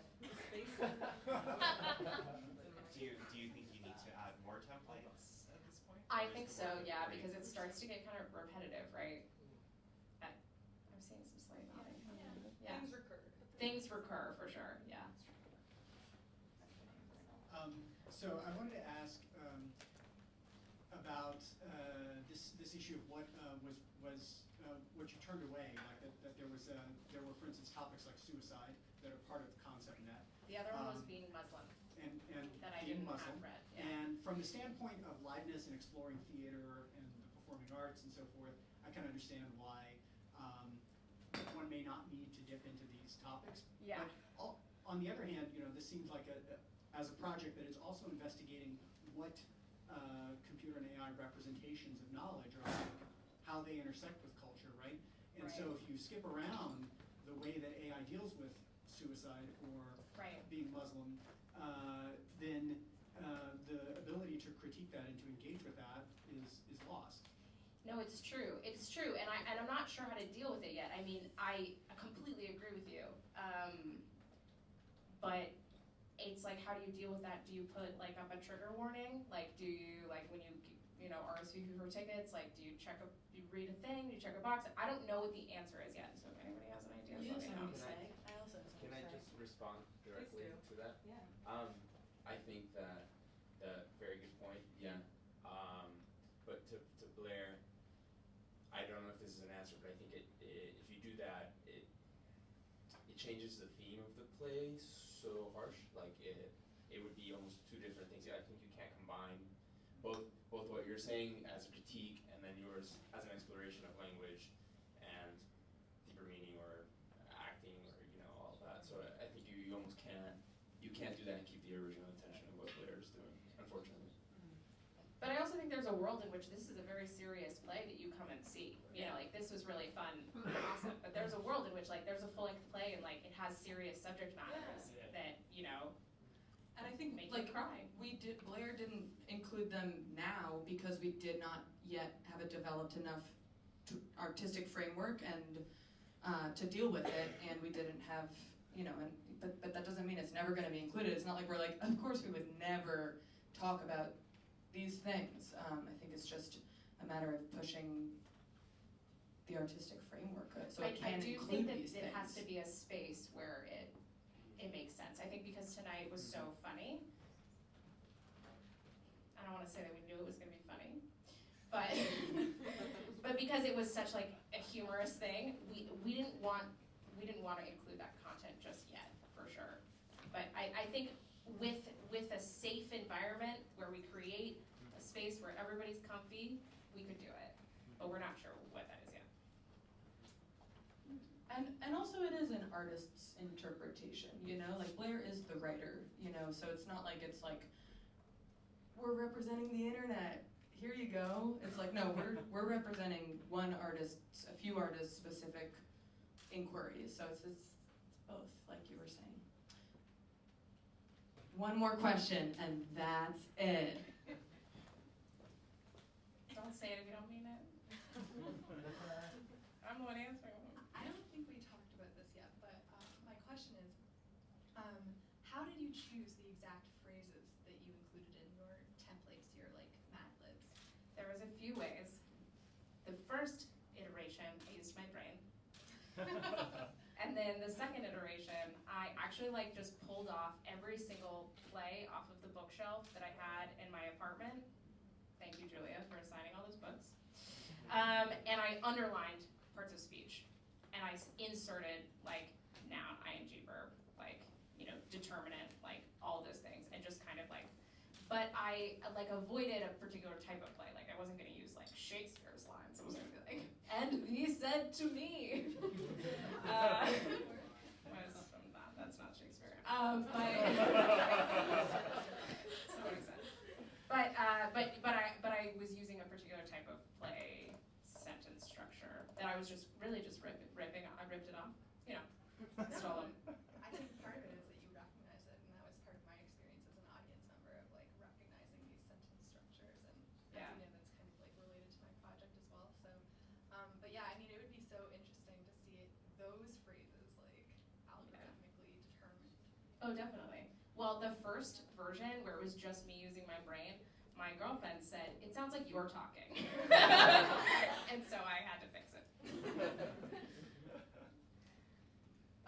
Do you think you need to add more templates at this point? I think so, yeah, because it starts to get kind of repetitive, right? I'm seeing some slight nodding. Yeah. Things recur. Things recur, for sure, yeah. So I wanted to ask about this issue of what what you turned away, like that there were, for instance, topics like suicide that are part of ConceptNet. The other one was being Muslim. And that I being didn't Muslim. have read. Yeah. And from the standpoint of liveness and exploring theater and the performing arts and so forth, I can understand why one may not need to dip into these topics. Yeah. But on the other hand, this seems like as a project that is also investigating what computer and AI representations of knowledge are like, how they intersect with culture, right? And so if you skip around the way that AI deals with suicide or being Muslim, then the ability to critique that and to engage with that is lost. No, it's true. It's true, and I'm not sure how to deal with it yet. I mean, I completely agree with you. But it's like, how do you deal with that? Do you put like up a trigger warning? Like, do you like when you RSVP for tickets? Like, do you you read a thing? Do you check a box? I don't know what the answer is yet. So if anybody has an idea, let me know. I also have something Can I to say. just respond directly Please to do. that? Yeah. I think that very good point. Yeah. But to Blair, I don't know if this is an answer, but I think if you do that, it changes the theme of the play so harsh. Like it would be almost two different things. I think you can't combine both what you're saying as a critique and then yours as an exploration of language and deeper meaning or acting or all of that. So I think you almost can't do that and keep the original intention of what Blair is doing, unfortunately. But I also think there's a world in which this is a very serious play that you come and see. Like this was really fun and awesome. But there's a world in which like there's a full-length play and like it has serious subject matters that And I think make like you cry. Blair didn't include them now because we did not yet have a developed enough artistic framework and to deal with it, and we didn't have but that doesn't mean it's never going to be included. It's not like we're like, of course we would never talk about these things. I think it's just a matter of pushing the artistic framework so it can do include think that these it things. has to be a space where it makes sense. I think because tonight was so funny. I don't want to say that we knew it was going to be funny, but but because it was such like a humorous thing, we didn't want to include that content just yet, for sure. But I think with a safe environment where we create a space where everybody's comfy, we could do it. But we're not sure what that is yet. And also it is an artist's interpretation, like Blair is the writer, so it's not like it's like, we're representing the internet, here you go. It's like, no, we're representing one artist's, a few artists' specific inquiries, so it's both, like you were saying. One more question, and that's it. Don't say it if you don't mean it. I'm the one answering them. I don't think we talked about this yet, but my question is, how did you choose the exact phrases that you included in your templates, your like Mad Libs? There was a few ways. The first iteration, I used my brain. And then the second iteration, I actually like just pulled off every single play off of the bookshelf that I had in my apartment. Thank you, Julia, for assigning all those books. And I underlined parts of speech. And I inserted like noun, ing, verb, like, you know, determinant, like all those things, and just kind of like, but I like avoided a particular type of play. Like I wasn't gonna use like Shakespeare's lines. I was gonna be like, and he said to me. That's not Shakespeare. But I was using a particular type of play sentence structure that I was just really just ripping. I ripped it off. You know, stole them. I think part of it is that you recognize it, and that was part of my experience as an audience member of like recognizing these sentence structures, and Yeah. as you know, that's kind of like related to my project as well. So, but yeah, I mean, it would be so interesting to see those phrases like algorithmically determined. Oh, definitely. Well, the first version where it was just me using my brain, my girlfriend said, "It sounds like you're talking," and so I had to fix it.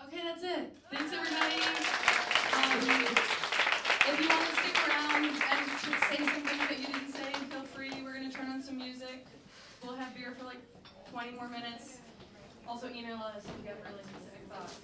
Okay, that's it. Thanks, everybody. If you want to stick around and say something that you didn't say, feel free. We're going to turn on some music. We'll have beer for like 20 more minutes. Also, email us if you have really specific thoughts.